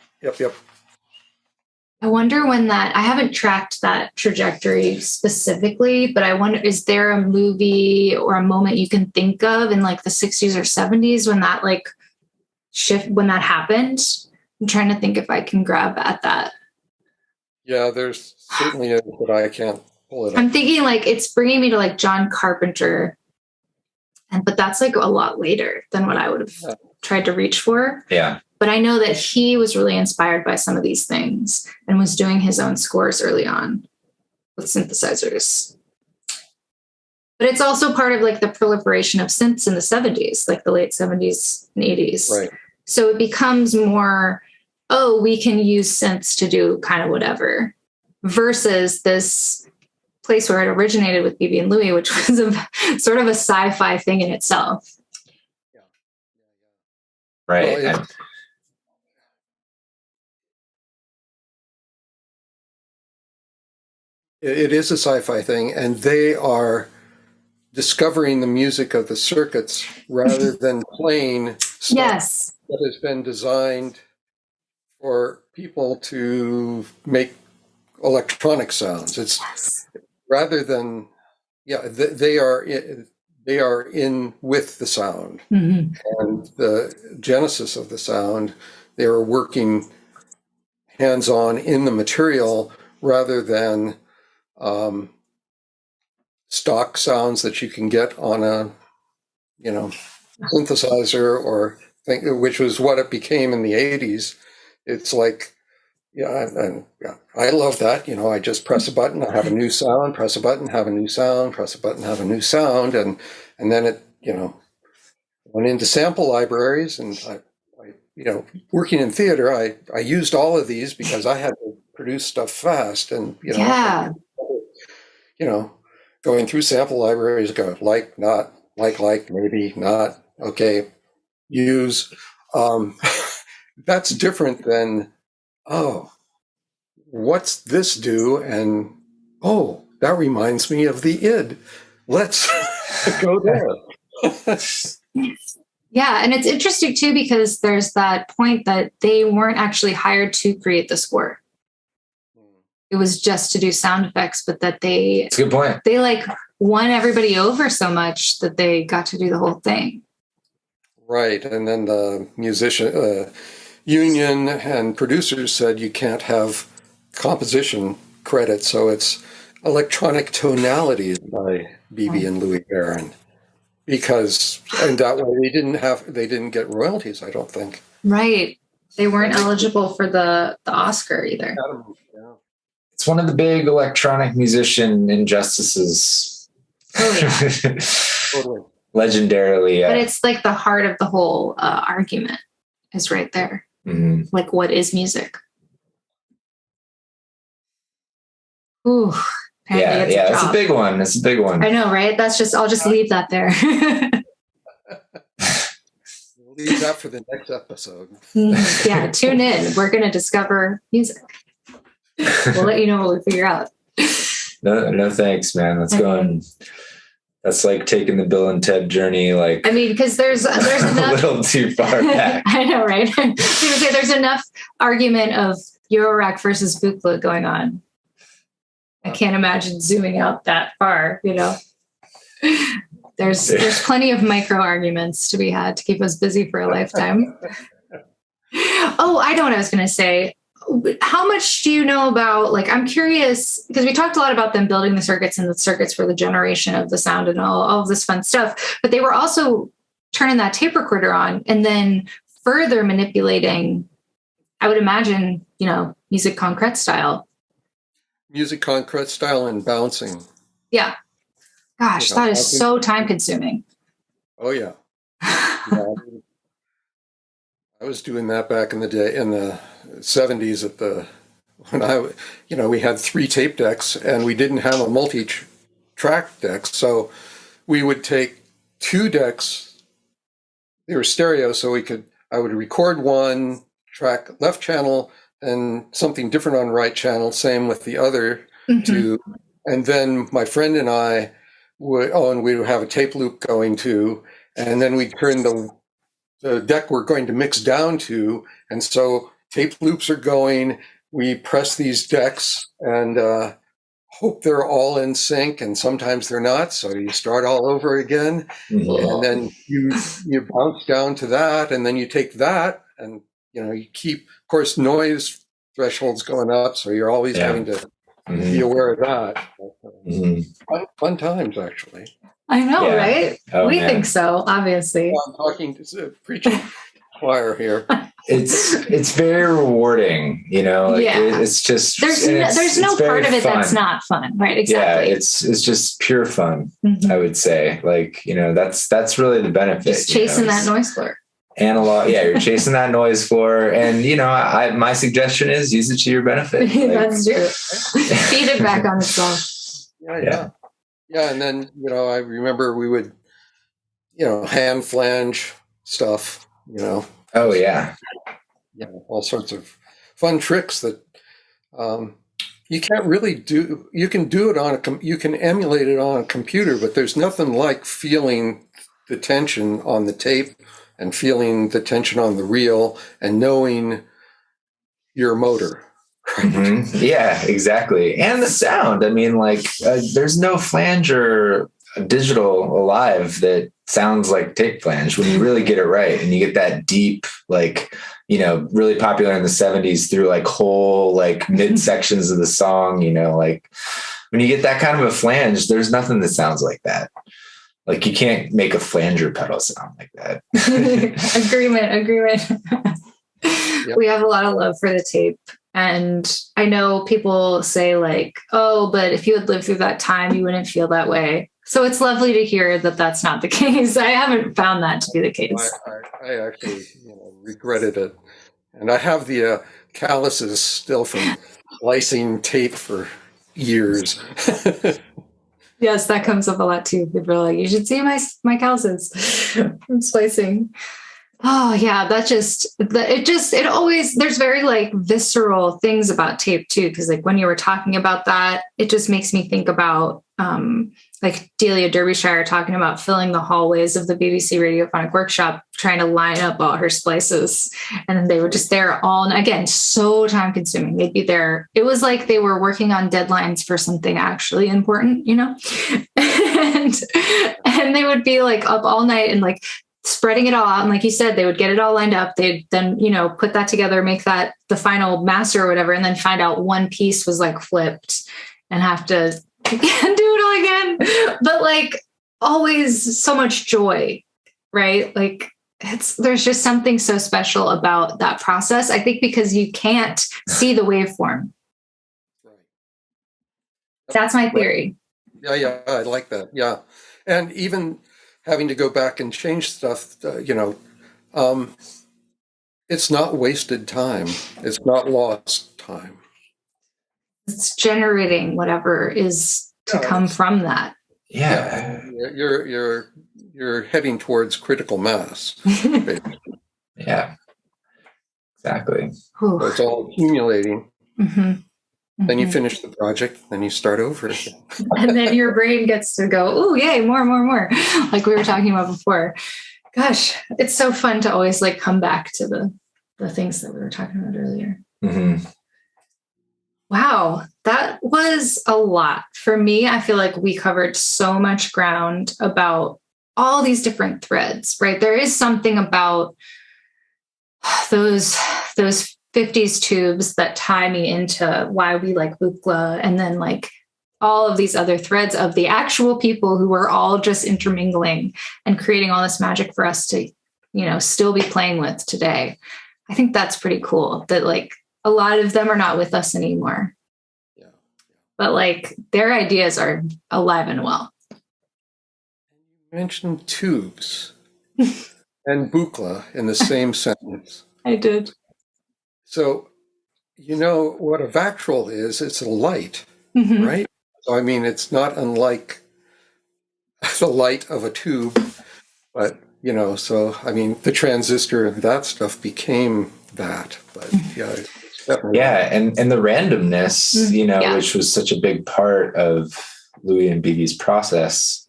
S2: I wonder when I haven't tracked that trajectory specifically, but I wonder, is there a movie or a moment you can think of in like the 60s or 70s when that like shift, when that happened? I'm trying to think if I can grab at that.
S4: Yeah, there's certainly is, but I can't pull it up.
S2: I'm thinking like it's bringing me to like John Carpenter, but that's like a lot later than what I would have tried to reach for.
S1: Yeah.
S2: But I know that he was really inspired by some of these things and was doing his own scores early on with synthesizers. But it's also part of like the proliferation of synths in the 70s, like the late 70s and 80s.
S4: Right.
S2: So it becomes more, we can use synths to do kind of whatever, versus this place where it originated with Bebe and Louie, which was sort of a sci-fi thing in itself.
S4: Yeah.
S1: Right.
S4: Well, it is a sci-fi thing, and they are discovering the music of the circuits rather than playing stuff that has been designed for people to make electronic sounds. It's rather than, they are in with the sound, and the genesis of the sound. They are working hands-on in the material rather than stock sounds that you can get on a synthesizer or thing, which was what it became in the 80s. It's like, I love that. I just press a button, I have a new sound, press a button, have a new sound, press a button, have a new sound. And then it, went into sample libraries, and I working in theater, I used all of these because I had to produce stuff fast, and, going through sample libraries, go like, not, like, maybe, not, okay, use. That's different than, what's this do? And, that reminds me of the id. Let's go there.
S2: Yeah, and it's interesting too, because there's that point that they weren't actually hired to create the score. It was just to do sound effects, but that
S1: That's a good point.
S2: They like won everybody over so much that they got to do the whole thing.
S4: Right, and then the musician union and producers said you can't have composition credit, so it's electronic tonalities by Bebe and Louie Barron, and that way they didn't get royalties, I don't think.
S2: Right, they weren't eligible for the Oscar either.
S1: It's one of the big electronic musician injustices.
S2: Oh, yeah.
S4: Totally.
S1: Legendarily, yeah.
S2: But it's like the heart of the whole argument is right there.
S1: Mm-hmm.
S2: Like, what is music? Ooh.
S1: Yeah, it's a big one. It's a big one.
S2: I know, right? I'll just leave that there.
S4: We'll leave that for the next episode.
S2: Yeah, tune in. We're going to discover music. We'll let you know what we figure out.
S1: No thanks, man. That's like taking the Bill and Ted journey. Like,
S2: I mean, because there's enough,
S1: a little too far back.
S2: I know, right? There's enough argument of Eurorack versus bootleg going on. I can't imagine zooming out that far, you know. There's plenty of micro arguments to be had to keep us busy for a lifetime. Oh, I know what I was going to say. How much do you know about, like, I'm curious, because we talked a lot about them building the circuits, and the circuits were the generation of the sound and all of this fun stuff, but they were also turning that tape recorder on and then further manipulating, I would imagine, you know, music concrete style.
S4: Music concrete style and bouncing.
S2: Yeah. Gosh, that is so time consuming.
S4: Oh, yeah. I was doing that back in the day, in the 70s when we had 3 tape decks and we didn't have a multi-track deck. So we would take 2 decks, they were stereo, so I would record one track left channel and something different on right channel, same with the other 2. And then my friend and I and we would have a tape loop going too. And then we'd turn the deck we're going to mix down to. And so tape loops are going, we press these decks and hope they're all in sync. And sometimes they're not. So you start all over again. Mm-hmm. And then you bounce down to that. And then you take that and, you know, you keep, of course, noise thresholds going up. So you're always having to be aware of that. Fun times, actually.
S2: I know, right? We think so, obviously.
S4: I'm talking to preaching choir here.
S1: It's very rewarding, you know. Like it's just
S2: there's no part of it fun. That's not fun, right? Exactly.
S1: Yeah, it's just pure fun. I would say, like, you know, that's really the benefit.
S2: Just chasing that noise floor.
S1: Analog, you're chasing that noise floor, and you know, my suggestion is use it to your benefit. Like,
S2: that's true. Feed it back on itself.
S4: Yeah, and then, you know, I remember we would, you know, hand flange stuff, you know.
S1: Oh, yeah.
S4: Yeah, all sorts of fun tricks that you can't really do. You can do it you can emulate it on a computer, but there's nothing like feeling the tension on the tape and feeling the tension on the reel and knowing your motor.
S1: Mm-hmm. Yeah, exactly. And the sound. I mean, like, there's no flanger digital alive that sounds like tape flange when you really get it right. And you get that deep, like, you know, really popular in the 70s through like whole, like mid sections of the song, you know, like when you get that kind of a flange, there's nothing that sounds like that. Like you can't make a flanger pedal sound like that.
S2: Agreement. Yep. We have a lot of love for the tape. And I know people say like, oh, but if you had lived through that time, you wouldn't feel that way. So it's lovely to hear that that's not the case. I haven't found that to be the case.
S4: I actually, you know, regretted it. And I have the calluses still from slicing tape for years.
S2: Yes, that comes up a lot too. People are like, you should see my calluses from splicing. Oh yeah, it always, there's very like visceral things about tape too. Cause like when you were talking about that, it just makes me think about like Delia Derbyshire talking about filling the hallways of the BBC Radiophonic Workshop, trying to line up all her splices. And then they were just there all, and again, so time consuming. They'd be there. It was like they were working on deadlines for something actually important, you know? and they would be like up all night and like spreading it all out. And like you said, they would get it all lined up. They'd then, you know, put that together, make that the final master or whatever, and then find out one piece was like flipped and have to do it all again. But like always so much joy, right? Like there's just something so special about that process. I think because you can't see the waveform. That's my theory.
S4: Yeah, I like that. Yeah. And even having to go back and change stuff, it's not wasted time. It's not lost time.
S2: It's generating whatever is to come from that.
S1: Yeah.
S4: You're heading towards critical mass.
S1: Yeah. Exactly.
S4: So it's all accumulating.
S2: Mm-hmm.
S4: Then you finish the project, then you start over again.
S2: And then your brain gets to go, oh, yay, more, like we were talking about before. Gosh, it's so fun to always like come back to the things that we were talking about earlier.
S1: Mm-hmm.
S2: Wow, that was a lot. For me, I feel like we covered so much ground about all these different threads, right? There is something about those 50s tubes that tie me into why we like Buchla, and then like all of these other threads of the actual people who are all just intermingling and creating all this magic for us to, still be playing with today. I think that's pretty cool that like a lot of them are not with us anymore.
S4: Yeah.
S2: But like their ideas are alive and well.
S4: You mentioned tubes and Buchla in the same sentence.
S2: I did.
S4: So, what a Vactrol is, it's a light,
S2: Mm-hmm.
S4: right? So, I mean, it's not unlike the light of a tube, but, the transistor and that stuff became that. But, yeah, it's definitely.
S1: Yeah, and the randomness, which was such a big part of Louis and Bebe's process,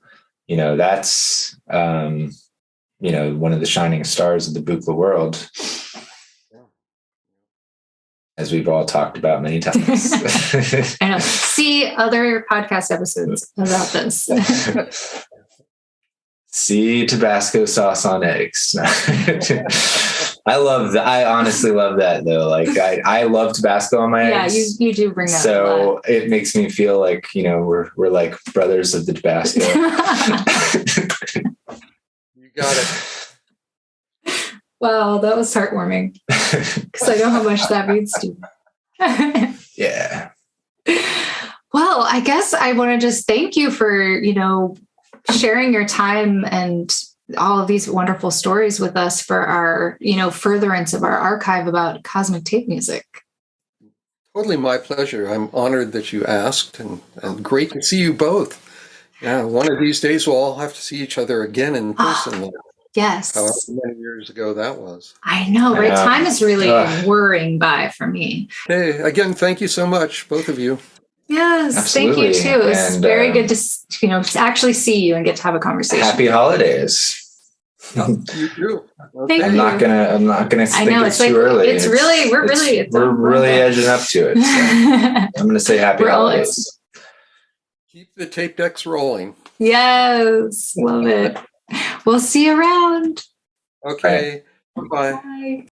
S1: that's, one of the shining stars of the Buchla world. As we've all talked about many times.
S2: I know. See other podcast episodes about this.
S1: See Tabasco sauce on eggs. I love that. I honestly love that though. Like I love Tabasco on my eggs.
S2: Yeah, you do bring that.
S1: So it makes me feel like, we're like brothers of the Tabasco.
S4: You got it.
S2: Wow, that was heartwarming. Because I know how much that means to you.
S1: Yeah.
S2: Well, I guess I want to just thank you for, sharing your time and all of these wonderful stories with us for our, furtherance of our archive about cosmic tape music.
S4: Totally my pleasure. I'm honored that you asked, and great to see you both. Yeah, one of these days we'll all have to see each other again in person.
S2: Yes.
S4: However many years ago that was.
S2: I know, right? Time is really whirring by for me.
S4: Hey, again, thank you so much, both of you.
S2: Yes,
S1: absolutely.
S2: Thank you too. It's very good to actually see you and get to have a conversation.
S1: Happy holidays.
S4: You too.
S2: Okay.
S1: I'm not gonna think it's too early.
S2: We're
S1: really edging up to it. So I'm gonna say happy holidays.
S4: Keep the tape decks rolling.
S2: Yes, love it. We'll see you around.
S4: Okay. Bye.
S2: Bye.